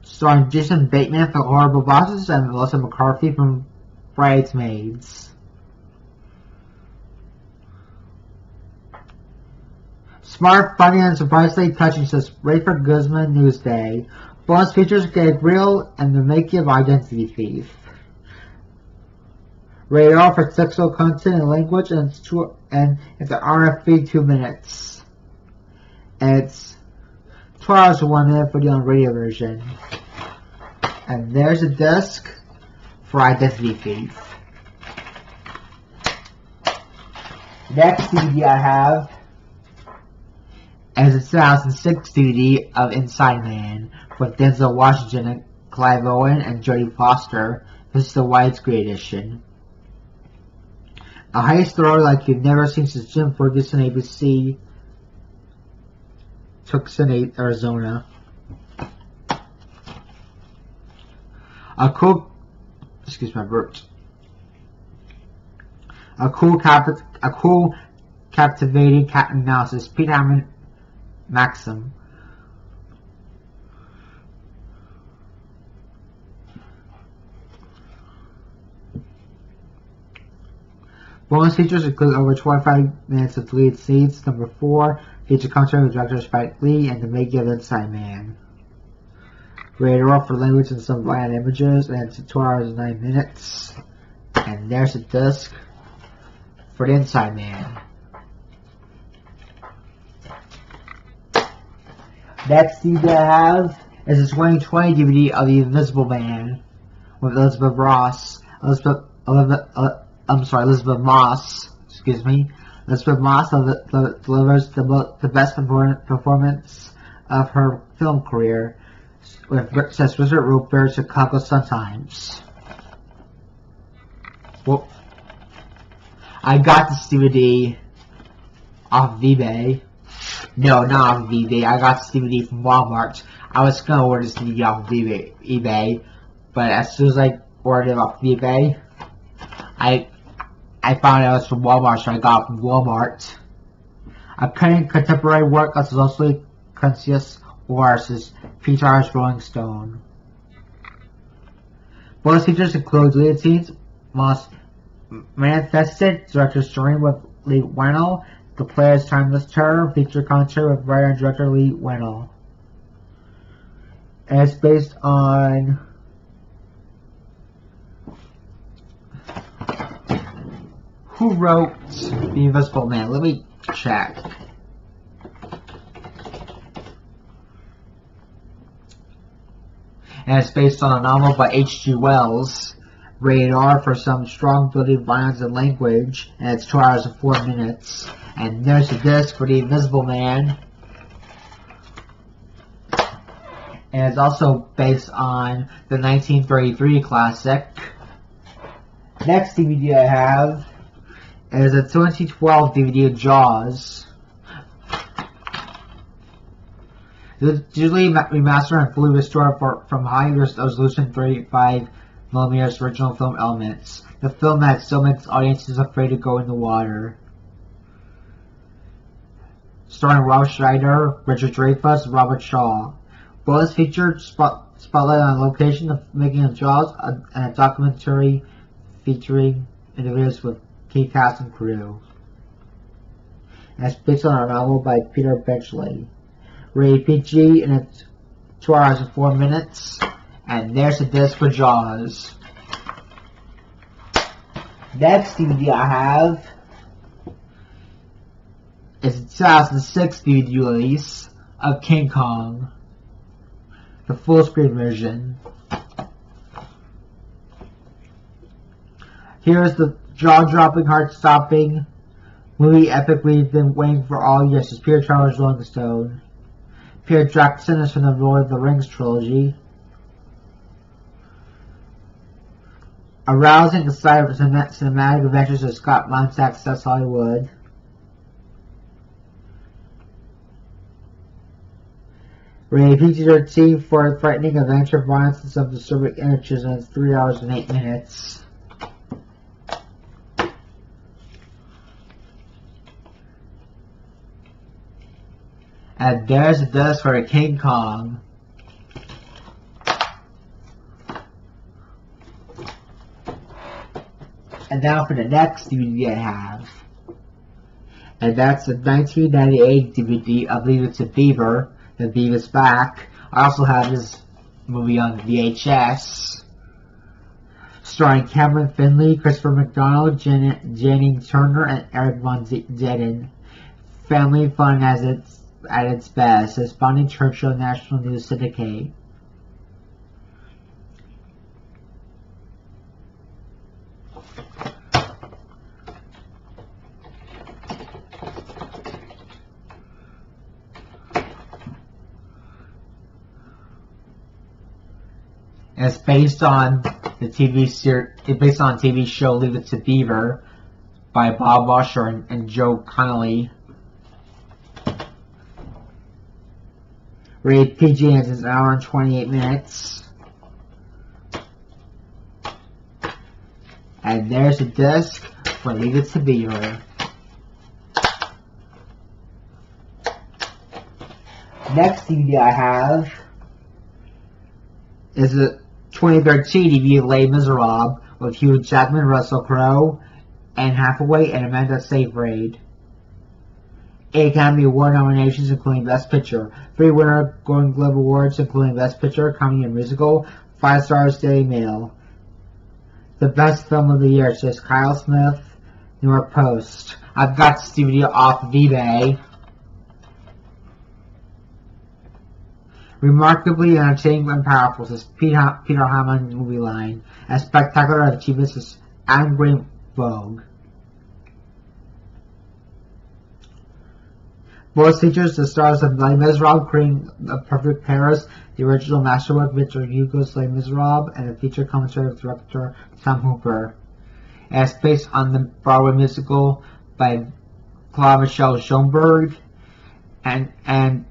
starring Jason Bateman for Horrible Bosses and Melissa McCarthy from Bridesmaids. Smart, funny, and surprisingly touching, says Rayford Guzman Newsday. Bonus features Gabriel and the making of Identity Thief. Rated R for sexual content and language, and it's an RFV 2 minutes. And it's 2 hours and 1 minute for the on-radio version. And there's a disc for Identity Thief. Next DVD I have is a 2006 DVD of Inside Man with Denzel Washington and Clive Owen and Jodie Foster. This is the widescreen edition. A heist story like you've never seen since Jim Ferguson ABC Tucson, Arizona. A cool captivating cat and mouse is Pete Hammond Maxim. Bonus features include over 25 minutes of deleted scenes. Number 4, feature commentary with director Spike Lee and the making of Inside Man. Rated R for language and some violent images, and it's 2 hours and 9 minutes. And there's a disc for the Inside Man. Next DVD I have is a 2020 DVD of The Invisible Man with Elizabeth Moss. Elizabeth Moss delivers the best performance of her film career with says Richard Roper's Chicago Sun-Times. Well, I got this DVD off of eBay. No, not off of eBay. I got this DVD from Walmart. I was gonna order this DVD off of eBay, but as soon as I ordered it off of eBay, I found out it was from Walmart, so I got it from Walmart. A cutting contemporary work of socially conscious horses, Peter's Rolling Stone. Bonus features include deleted scenes, Moss Manifested, director story with Lee Wennell, The Player's Timeless Terror, feature commentary with writer and director Lee Wennell. And it's based on who wrote The Invisible Man? Let me check. And it's based on a novel by H.G. Wells. Rated R for some strong-blooded violence and language. And it's 2 hours and 4 minutes. And there's a disc for The Invisible Man. And it's also based on the 1933 classic. Next DVD I have is a 2012 DVD of Jaws. Digitally remastered and fully restored from high resolution 35mm original film elements. The film that still makes audiences afraid to go in the water. Starring Rob Schneider, Richard Dreyfuss, and Robert Shaw. Bonus featured spotlight on location of making of Jaws and a documentary featuring interviews with key cast and crew. and it's based on a novel by Peter Benchley. Rated PG, and it's 2 hours and 4 minutes. And there's the disc for Jaws. Next DVD I have is a 2006 DVD release of King Kong, the full screen version. Here's the jaw-dropping, heart-stopping movie epic we've been waiting for all years. It's Peter Travers Rolling Stone. Peter Jackson is from the Lord of the Rings trilogy. A rousing exciting cinematic adventures of Scott Montag's Access Hollywood. Rated PG-13 for frightening adventure, violence, and some disturbing images, and it's 3 hours and 8 minutes. And there's the disc for King Kong. And now for the next DVD I have. And that's the 1998 DVD of Leave It to Beaver. The Beaver's Back. I also have this movie on VHS. Starring Cameron Finley, Christopher McDonald, Janine Turner, and Eric Von Zeden. Family fun at its best. It's Bonnie Churchill National News Syndicate. And it's based on the TV show Leave It to Beaver by Bob Washer and Joe Connolly. Rated PG, and it's an hour and 28 minutes. And there's a disc for Leave It to Beaver. Next DVD I have is a 2013 DVD of Les Miserables with Hugh Jackman, Russell Crowe, Anne Hathaway, and Amanda Seyfried. 8 Academy Award nominations, including Best Picture. 3 winner Golden Globe Awards, including Best Picture, Comedy and Musical. 5 stars, Daily Mail. The best film of the year, says Kyle Smith, New York Post. I've got this DVD off of eBay. Remarkably entertaining and powerful, says Peter Hammond movie line. As spectacular achievements as Adam Green Vogue. Both features the stars of Les Miserables, creating the perfect Paris, the original masterwork Victor Hugo's Les Miserables, and a feature commentary of director Tom Hooper. And it's based on the Broadway musical by Claude Michel Schoenberg and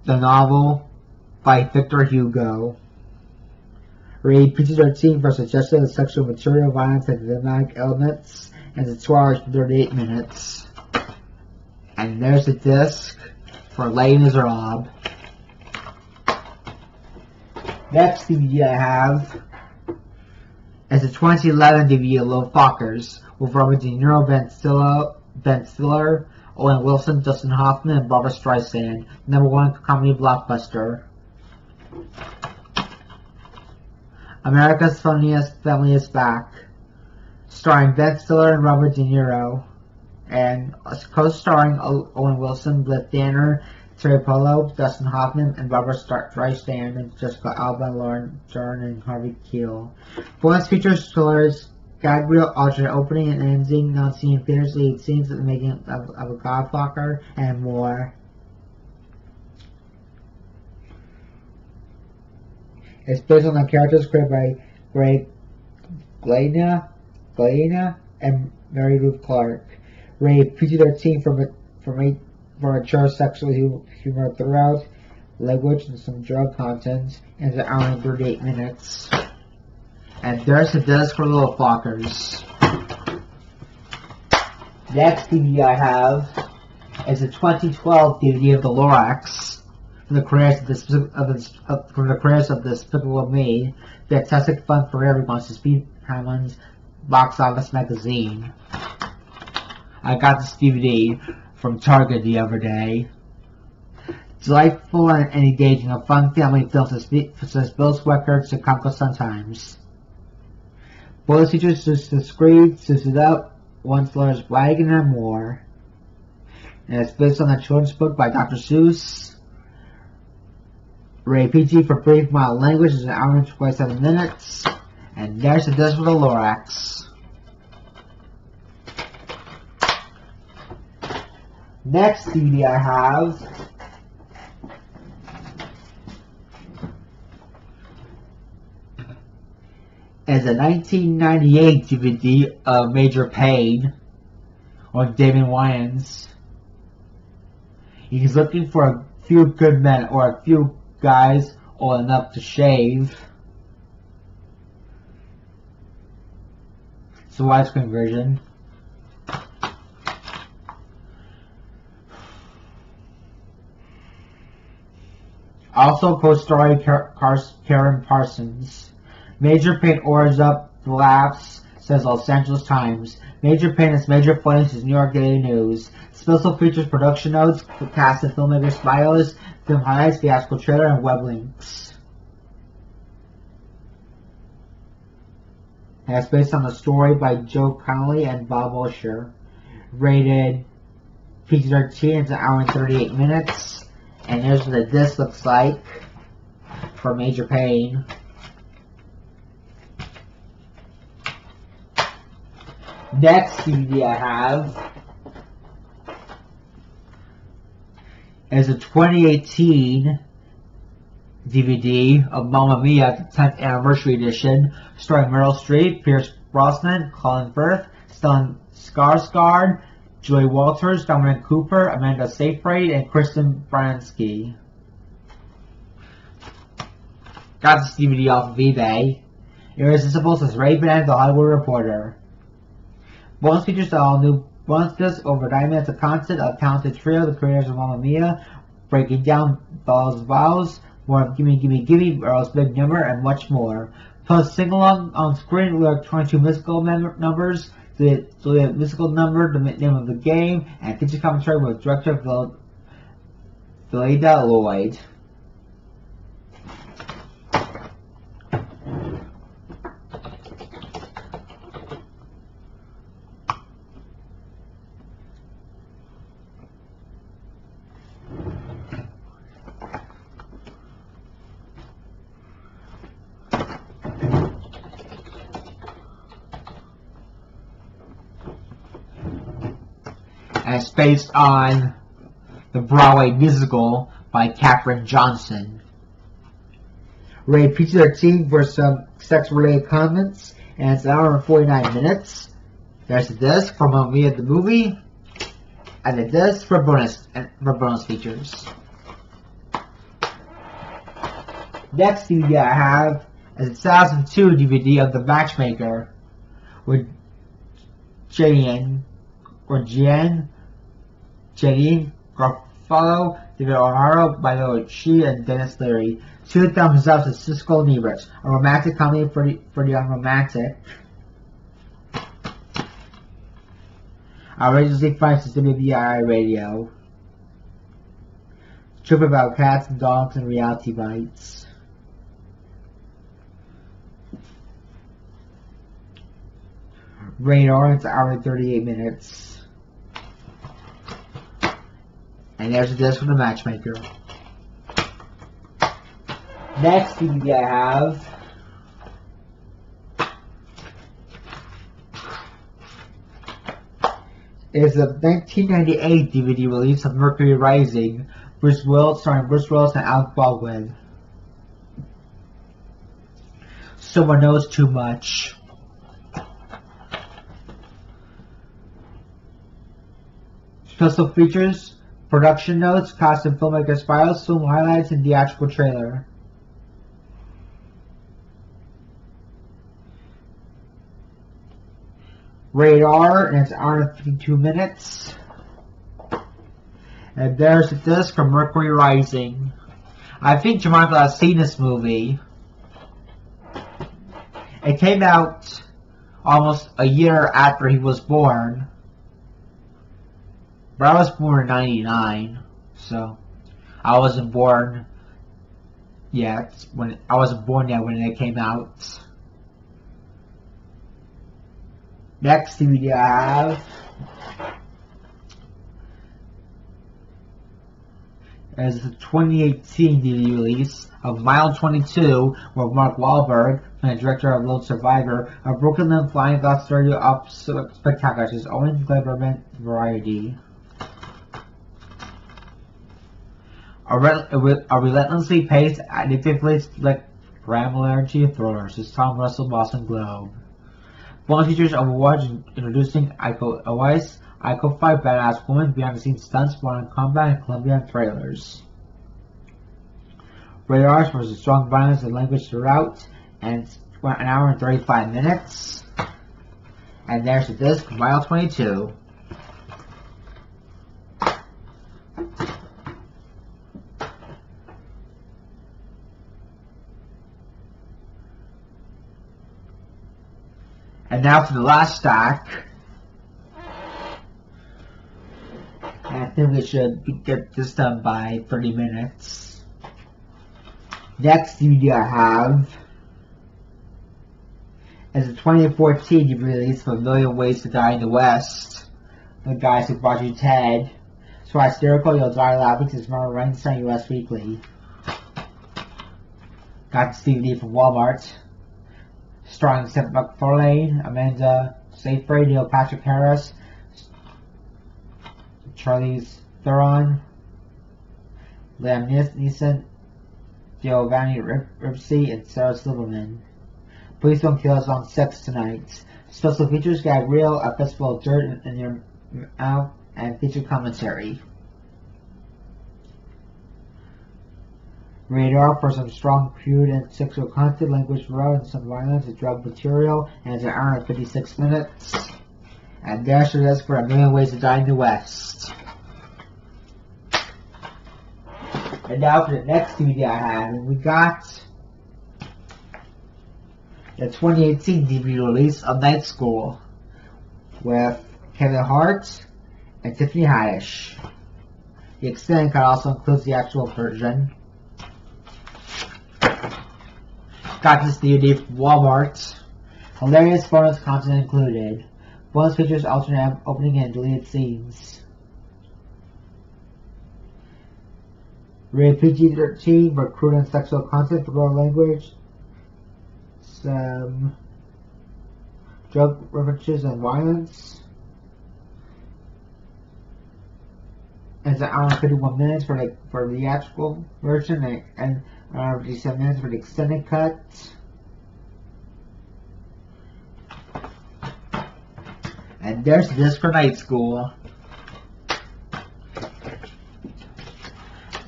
the novel by Victor Hugo. Rated PG-13 for suggestion of sexual material, violence, and thematic elements, and it's 2 hours and 38 minutes. And there's a disc for Les Miserables. Next DVD I have is a 2011 DVD of Little Fockers with Robert De Niro, Ben Stiller, Owen Wilson, Dustin Hoffman, and Barbra Streisand. #1 comedy blockbuster. America's Funniest Family is Back. Starring Ben Stiller and Robert De Niro. And co-starring Owen Wilson, Blythe Danner, Terry Polo, Dustin Hoffman, and Barbra Streisand, and Jessica Alba, Lauren Dern, and Harvey Keitel. Bonus features stars gag reel, alternate opening and ending, non-seen in theaters, lead scenes of the making of a Godfucker, and more. It's based on the characters created by Greg Glena and Mary Ruth Clark. Rated PG-13 for mature sexual humor throughout, language, and some drug content, and it's an hour and 38 minutes. And there's the disc for Little Flockers. Next DVD I have is a 2012 DVD of the Lorax from the creators of Despicable Me. Fantastic fun for everyone, says Pete Hammond's Box Office Magazine. I got this DVD from Target the other day. Delightful and engaging, a fun family film since Bill's records to comical sometimes. Both features discreet, suited up, once learns wagon and more. And it's based on a children's book by Dr. Seuss. Rated PG for brief, mild language is an hour and 27 minutes. And there's the disc with the lorax. Next DVD I have is a 1998 DVD of Major Payne on Damon Wayans. He's looking for a few good men or a few guys old enough to shave. It's a widescreen version. Also co-starring Karen Parsons. Major Payne orders up, laughs, says Los Angeles Times. Major Payne has major flames as New York Daily News. Special features production notes, cast and filmmakers' bios, film highlights, theatrical trailer, and web links. And it's based on a story by Joe Connolly and Bob Wilshire. Rated PG-13, it's an hour and 38 minutes. And here's what the disc looks like for Major Payne. Next DVD I have is a 2018 DVD of Mamma Mia, the 10th Anniversary Edition, starring Meryl Streep, Pierce Brosnan, Colin Firth, Stellan Skarsgård, Joy Walters, Dominic Cooper, Amanda Seyfried, and Kristen Baranski. Got this DVD off of eBay. Irresistible says Raven and the Hollywood Reporter. Bonus features all new bonus disc over 9 minutes of content of talented trio, the creators of Mamma Mia, breaking down Bell's vows, more of Gimme Gimme Gimme, Earl's Big Number, and much more. Plus sing-along on screen with 22 musical numbers, the musical number, the name of the game, and feature commentary with director Phillida Lloyd. And it's based on the Broadway musical by Katherine Johnson. Rated PG-13 for some sex-related comments, and it's an hour and 49 minutes. There's the disc for Mamma Mia the movie, and the disc for bonus features. Next DVD I have is a 2002 DVD of The Matchmaker with Janine Garofalo, David O'Hara, Milo Chi, and Dennis Leary. 2 thumbs up to Siskel and Ebert, a romantic comedy for the unromantic. Outrageously funny since WBI Radio. Trip about cats and dogs and reality bites. Rated R, it's an hour and 38 minutes. And there's a disc from The Matchmaker. Next DVD I have is a 1998 DVD release of Mercury Rising, starring Bruce Willis and Alec Baldwin. Someone Knows Too Much. Special features, production notes, cast and filmmakers' files, film highlights, and theatrical trailer. Rated R, and it's an hour and 52 minutes. And there's the disc from Mercury Rising. I think Jamarco has seen this movie. It came out almost a year after he was born. But I was born in 99, so I wasn't born yet when it came out. Next DVD I have is the 2018 DVD release of Mile 22, where Mark Wahlberg, the director of Lone Survivor, a broken limb flying glass studio up spectacular. His own Gleberman Variety. A relentlessly paced, addictively slick granularity of thrillers. Is Tom Russell Boston Globe. One features awards introducing Iko Uwais, Iko 5 badass woman, behind the scenes stunts, born in combat, and Colombian trailers. Rated R for strong violence and language throughout, and an hour and 35 minutes. And there's the disc, Mile 22. And now for the last stack. And I think we should get this done by 30 minutes. Next DVD I have is a 2014 release of A Million Ways to Die in the West. The guys who brought you Ted. So hysterical you'll die laughing to tomorrow ranks on US Weekly. Got this DVD from Walmart. Starring Seth MacFarlane, Amanda Seyfried, Neil Patrick Harris, Charlize Theron, Liam Neeson, Giovanni Ribisi, and Sarah Silverman. Please don't kill us on 6 tonight. Special features, gag reel, a fistful of dirt in your mouth, and feature commentary. Rated R for some strong, crude, and sexual content, language raw, and some violence and drug material, and it's an hour and 56 minutes. And there's your list for A Million Ways to Die in the West. And now for the next DVD I have, and we got the 2018 DVD release of Night School with Kevin Hart and Tiffany Haddish. The extended cut also includes the actual version. Got this DVD from Walmart. Hilarious bonus content included. Bonus features alternate opening and deleted scenes. Rated PG-13, but crude and sexual content, for language. Some drug references and violence. It's an hour and 51 minutes for the theatrical version, and 57 minutes for the extended cut. And there's the disc for Night School.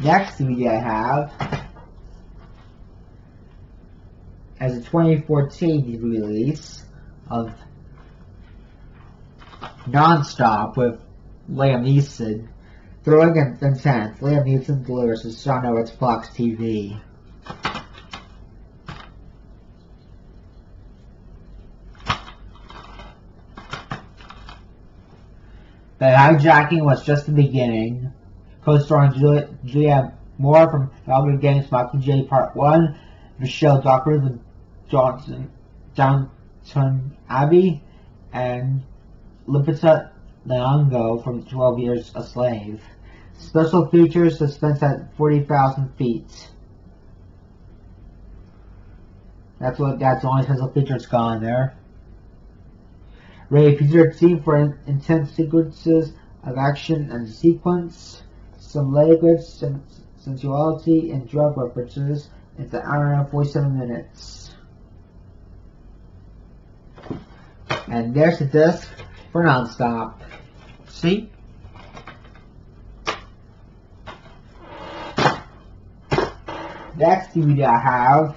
Next DVD I have as a 2014 DVD release of Nonstop with Liam Neeson. Thrilling and intense, Liam Neeson delivers his genre with Fox TV. The hijacking was just the beginning. Co-starring Julia Moore from the Albert Games Mockingjay Part 1, Michelle Dockery from Downton Abbey, and Lupita Nyong'o from 12 Years a Slave. Special features suspense at 40,000 feet. That's the only special feature that's gone there. Rated PG-13 for intense sequences of action and sequence. Some language, sensuality, and drug references. It's an hour and 47 minutes. And there's the disc for Nonstop. See? Next DVD I have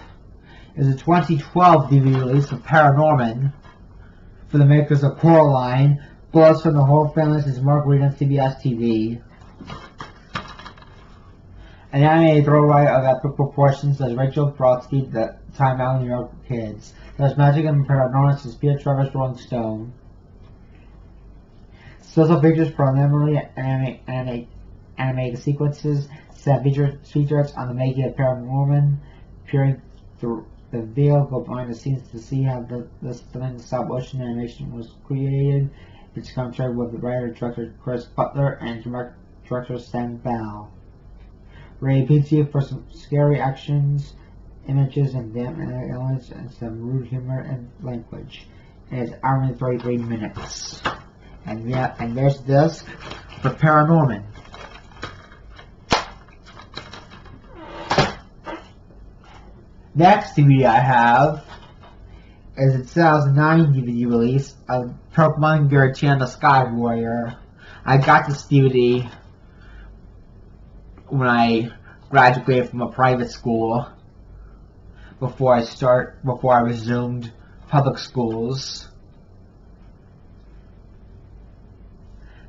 is a 2012 DVD release of Paranorman for the makers of Coraline. Blows from the whole family is Mercury on CBS TV. An animated throwaway of epic proportions as Rachel Brodsky, the Time Out New York Kids. There's magic and paranormal as Peter Travis Rolling Stone. Social features preliminary animated sequences set features on the making of Paranorman, peering through the veil, go behind the scenes to see how the stunning stop-motion animation was created. It's contrary with the writer director Chris Butler and director Sam Bell. Rated PG for some scary actions, images, and damp elements, and some rude humor and language. And it's hour and 33 minutes. And yeah, and there's this for Paranorman. Next DVD I have is a 2009 DVD release of Pokemon Guarantee on the Sky Warrior. I got this DVD when I graduated from a private school before I resumed public schools.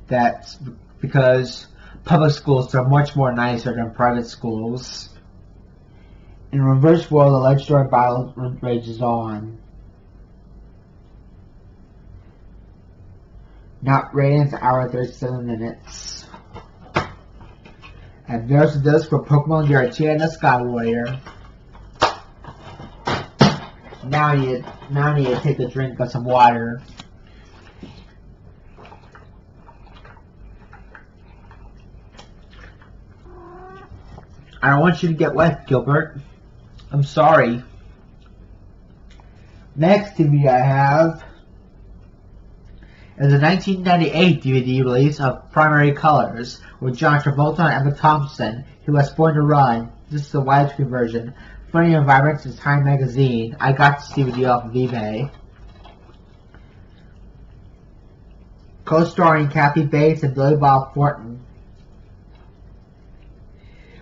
That's because public schools are much more nicer than private schools. In Reverse World, the legendary battle rages on. Not rated an hour and 37 minutes. And there's this for Pokemon Guarantee and the Sky Warrior. Now I need to take a drink of some water. I don't want you to get wet, Gilbert. I'm sorry. Next DVD I have is a 1998 DVD release of Primary Colors with John Travolta and Emma Thompson, who was born to run. This is the widescreen version. Funny Environments is Time Magazine. I got this DVD off of eBay. Co-starring Kathy Bates and Billy Bob Thornton.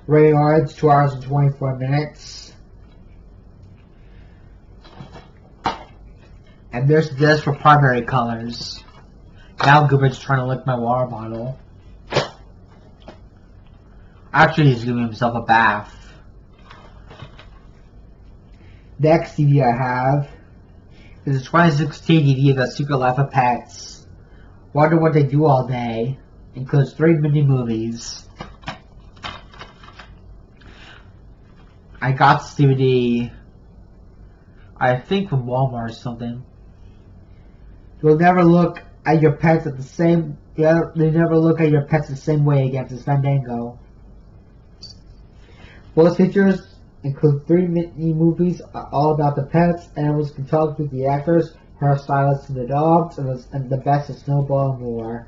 Rated R, it's 2 hours and 24 minutes. And there's this for Primary Colors. Now Gilbert's trying to lick my water bottle. Actually, he's giving himself a bath. Next DVD I have is a 2016 DVD of The Secret Life of Pets. Wonder What They Do All Day. Includes 3 mini-movies. I got this DVD, I think from Walmart or something. You'll never look at your pets at the same. They never look at your pets the same way again. It's Fandango. Both features include 3 mini movies all about the pets, animals can talk with the actors, hairstylists and the dogs, and the best of Snowball and more.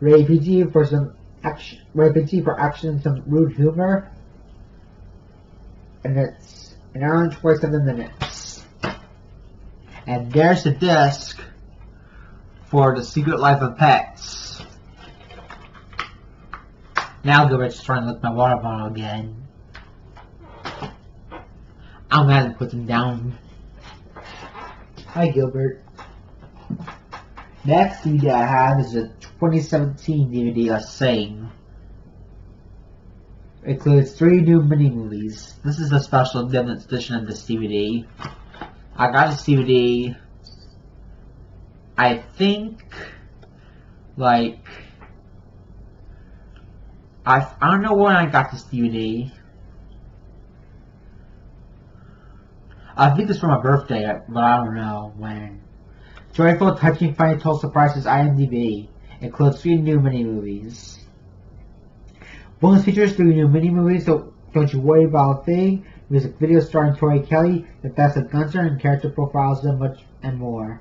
Rated PG for some action. Rated PG for action and some rude humor. And it's an hour and 27 minutes. And there's the disc for The Secret Life of Pets. Now Gilbert's trying to lick my water bottle again. I'm gonna have to put them down. Hi Gilbert. Next DVD I have is a 2017 DVD of Sing. It includes 3 new mini-movies. This is a special limited edition of this DVD. I got this DVD, I think, like, I don't know when I got this DVD. I think it's for my birthday, but I don't know when. Joyful, touching, funny, total surprises IMDb. Includes 3 new mini-movies. Bonus features 3 new mini-movies, so don't you worry about a thing. Music video starring Tori Kelly, the best of Gunter, and character profiles and more.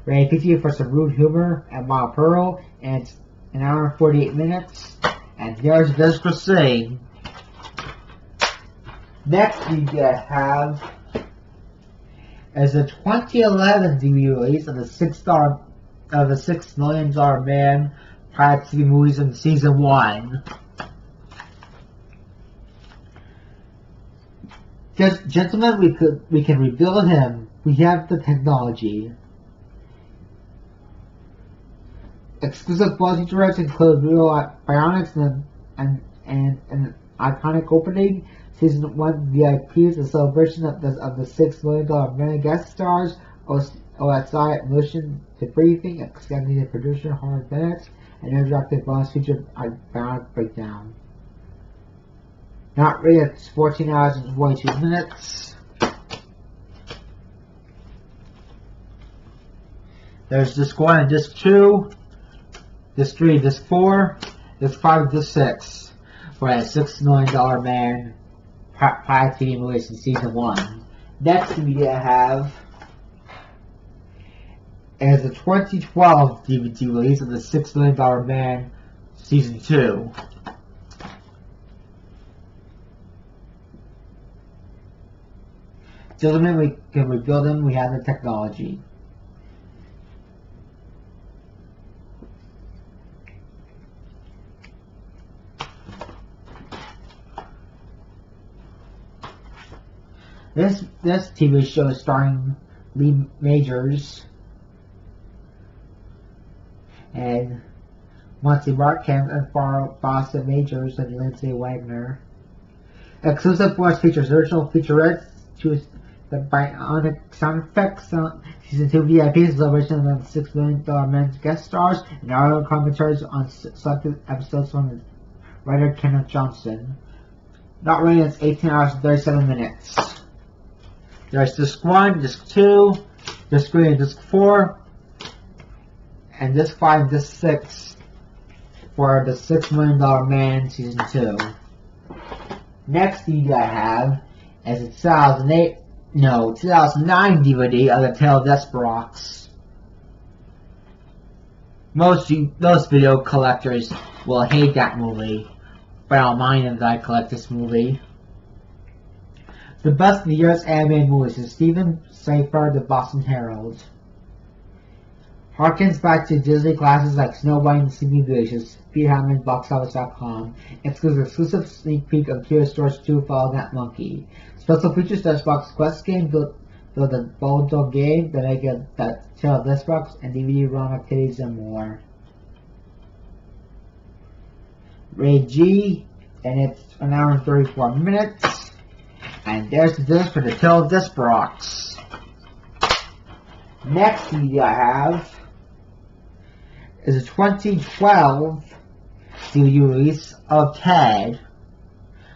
Rated PG for some rude humor and Wild Pearl, and it's an hour and 48 minutes. And there's this for Sing. Next we have is a 2011 DVD release of the $6 Million Man Pirate TV movies in Season 1. Gentlemen, we can rebuild him. We have the technology. Exclusive quality rights include real bionics and an iconic opening, Season 1 VIPs, a celebration of the $6 million man guest stars, OSI motion debriefing, extended producer horror minutes, and interactive bonus feature bound breakdown. Not rated, it's 14 hours and 42 minutes. There's Disc 1 and Disc 2, Disc 3, Disc 4, Disc 5, and Disc 6 for a $6 million man Pirate TV release in Season 1. Next DVD I have is the 2012 DVD release of the $6 Million Man Season 2. Gentlemen, we can rebuild them, we have the technology. This TV show is starring Lee Majors and Monty Markham and Boston Majors and Lindsay Wagner. Exclusive bonus features, original featurettes, choose the bionic sound effects, Season 2 VIPs, celebration of the $6 million men's guest stars, and audio commentaries on selected episodes from the writer Kenneth Johnson. Not rated, it's 18 hours and 37 minutes. There's Disc 1, Disc 2, Disc 3, and Disc 4, and Disc 5 and Disc 6 for the $6 Million Man Season 2. Next DVD I have is a 2009 DVD of The Tale of Desperaux. Most video collectors will hate that movie, but I don't mind if I collect this movie. The best of the year's animated movies is Steven Cypher, The Boston Herald. Harkens back to Disney classics like Snow White and Sleeping Beauty, Speedhammer, BoxOffice.com. Exclusive sneak peek of Kira Stories 2 Follow That Monkey. Special features Dashbox Quest game, build a Bulldog game, the Mega Tale of Despicable, and DVD ROM activities and more. Rated G, and it's 1 hour and 34 minutes. And there's the disc for The Tale of Desperaux. Next DVD I have is a 2012 DVD release of Ted,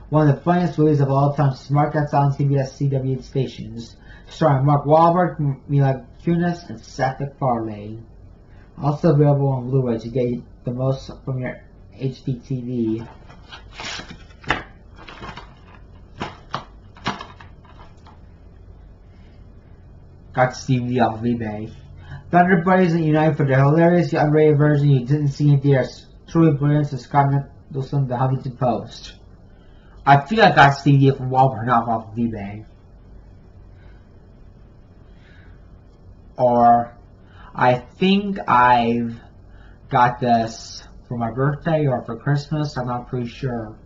one of the funniest movies of all time, smart guys on CBS CW stations, starring Mark Wahlberg, Mila Kunis, and Seth MacFarlane. Also available on Blu-ray to get the most from your HD TV. Got this DVD off of eBay. Thunder Buddies and Unite for the hilarious unrated version you didn't see in theaters. Truly brilliant, to Scott Nicholson, The Huffington Post. I feel I got this DVD from Walmart, not off of eBay. Or I think I've got this for my birthday or for Christmas. I'm not pretty sure.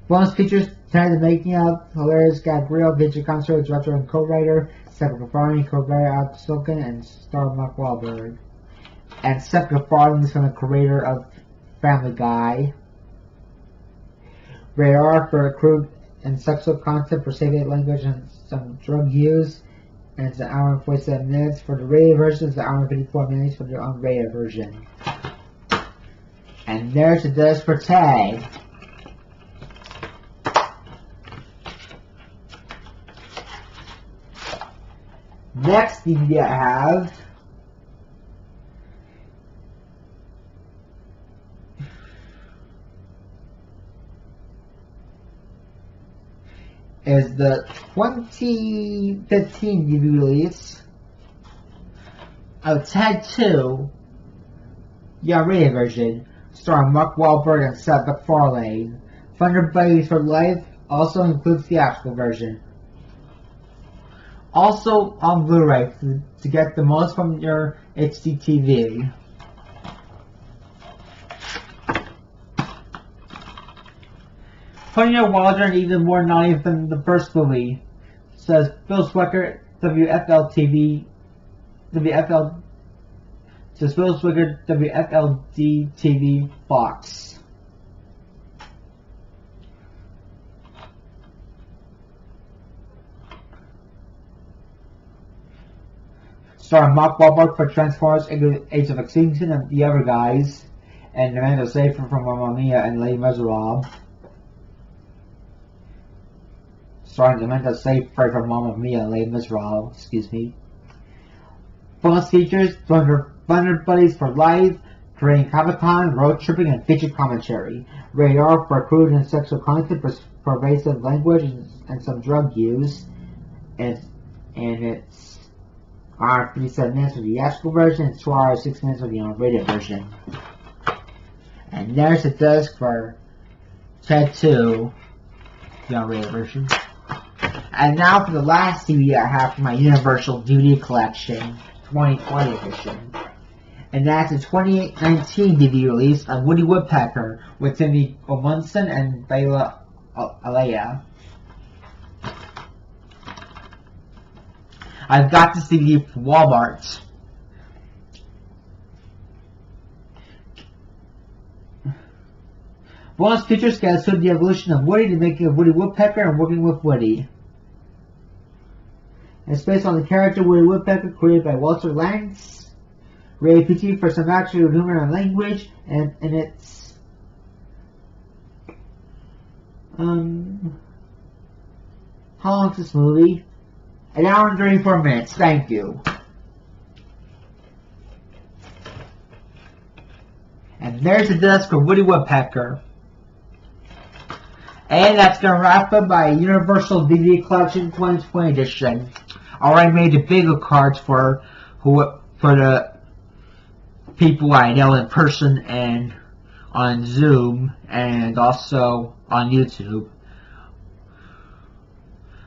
Bonus features: Ted the Making of, hilarious Gabriel, Vigil Concert, director and co-writer, Seth MacFarlane, co-writer Outspoken, and star Mark Wahlberg. And Seth MacFarlane is from the creator of Family Guy. Rated R for crude and sexual content, for safe language and some drug use. And it's 1 hour and 47 minutes. For the rated version, it's 1 hour and 54 minutes for the unrated version. And there's the disc for Ted. Next DVD I have is the 2015 DVD release of Ted 2, the unrated version, starring Mark Wahlberg and Seth MacFarlane. Thunder Buddies for Life also includes the theatrical version. Also on Blu-ray to get the most from your HD TV. Funnier, wilder, and even more naughty than the first movie, says Bill Swicker, WFLD TV Fox. Starring Mark Wahlberg for Transformers, Age of Extinction, and the other guys, and Amanda Seyfried from Mamma Mia and Les Miserables. Starring Amanda Seyfried from Mamma Mia and Les Miserables, excuse me. Bonus features, Thunder Buddies for Life, creating Comic-Con, road tripping, and feature commentary. Rated R for crude and sexual content, pervasive language, and some drug use. And it's 57 minutes for the theatrical version, and 2 hours 6 minutes for the unrated version. And there's the disc for Ted 2, the unrated version. And now for the last DVD I have for my Universal DVD collection, 2020 edition. And that's a 2019 DVD release of Woody Woodpecker with Timmy O'Munson and Bela Alea. I've got this DVD from Walmart. Bonus features guys showed the evolution of Woody, the making of Woody Woodpecker, and working with Woody. And it's based on the character Woody Woodpecker created by Walter Lantz. Rated PG for some action with humor and language, and it's how long is this movie? 1 hour and 34 minutes. Thank you. And there's the disc for Woody Woodpecker. And that's gonna wrap up my Universal DVD Collection 2020 edition. I already made the bigger cards for the people I know in person and on Zoom and also on YouTube,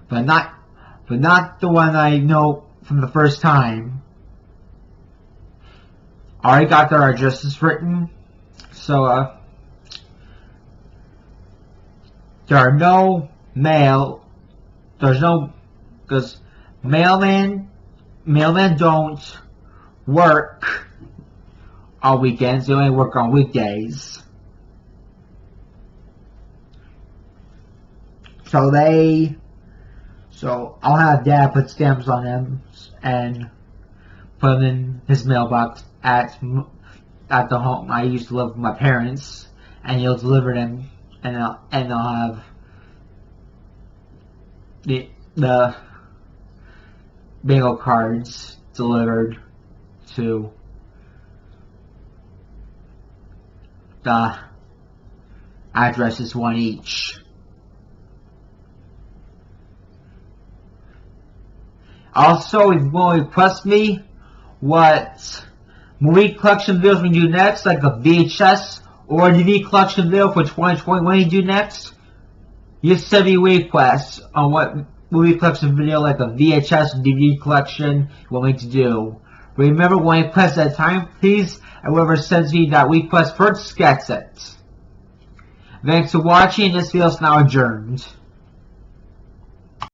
but not the one I know from the first time. I already got their addresses written, so there are no mail. Because mailmen don't work on weekends, they only work on weekdays. So I'll have Dad put stamps on them and put them in his mailbox at the home I used to live with my parents, and he'll deliver them, and I'll have the bingo cards delivered to the addresses, one each. Also, if you want to request me what movie collection videos we do next, like a VHS or a DVD collection video for 2020 when you do next, just send me requests on what movie collection video, like a VHS or DVD collection, you want me to do. Remember, when I request at a time, please, and whoever sends me that request first gets it. Thanks for watching. This video is now adjourned.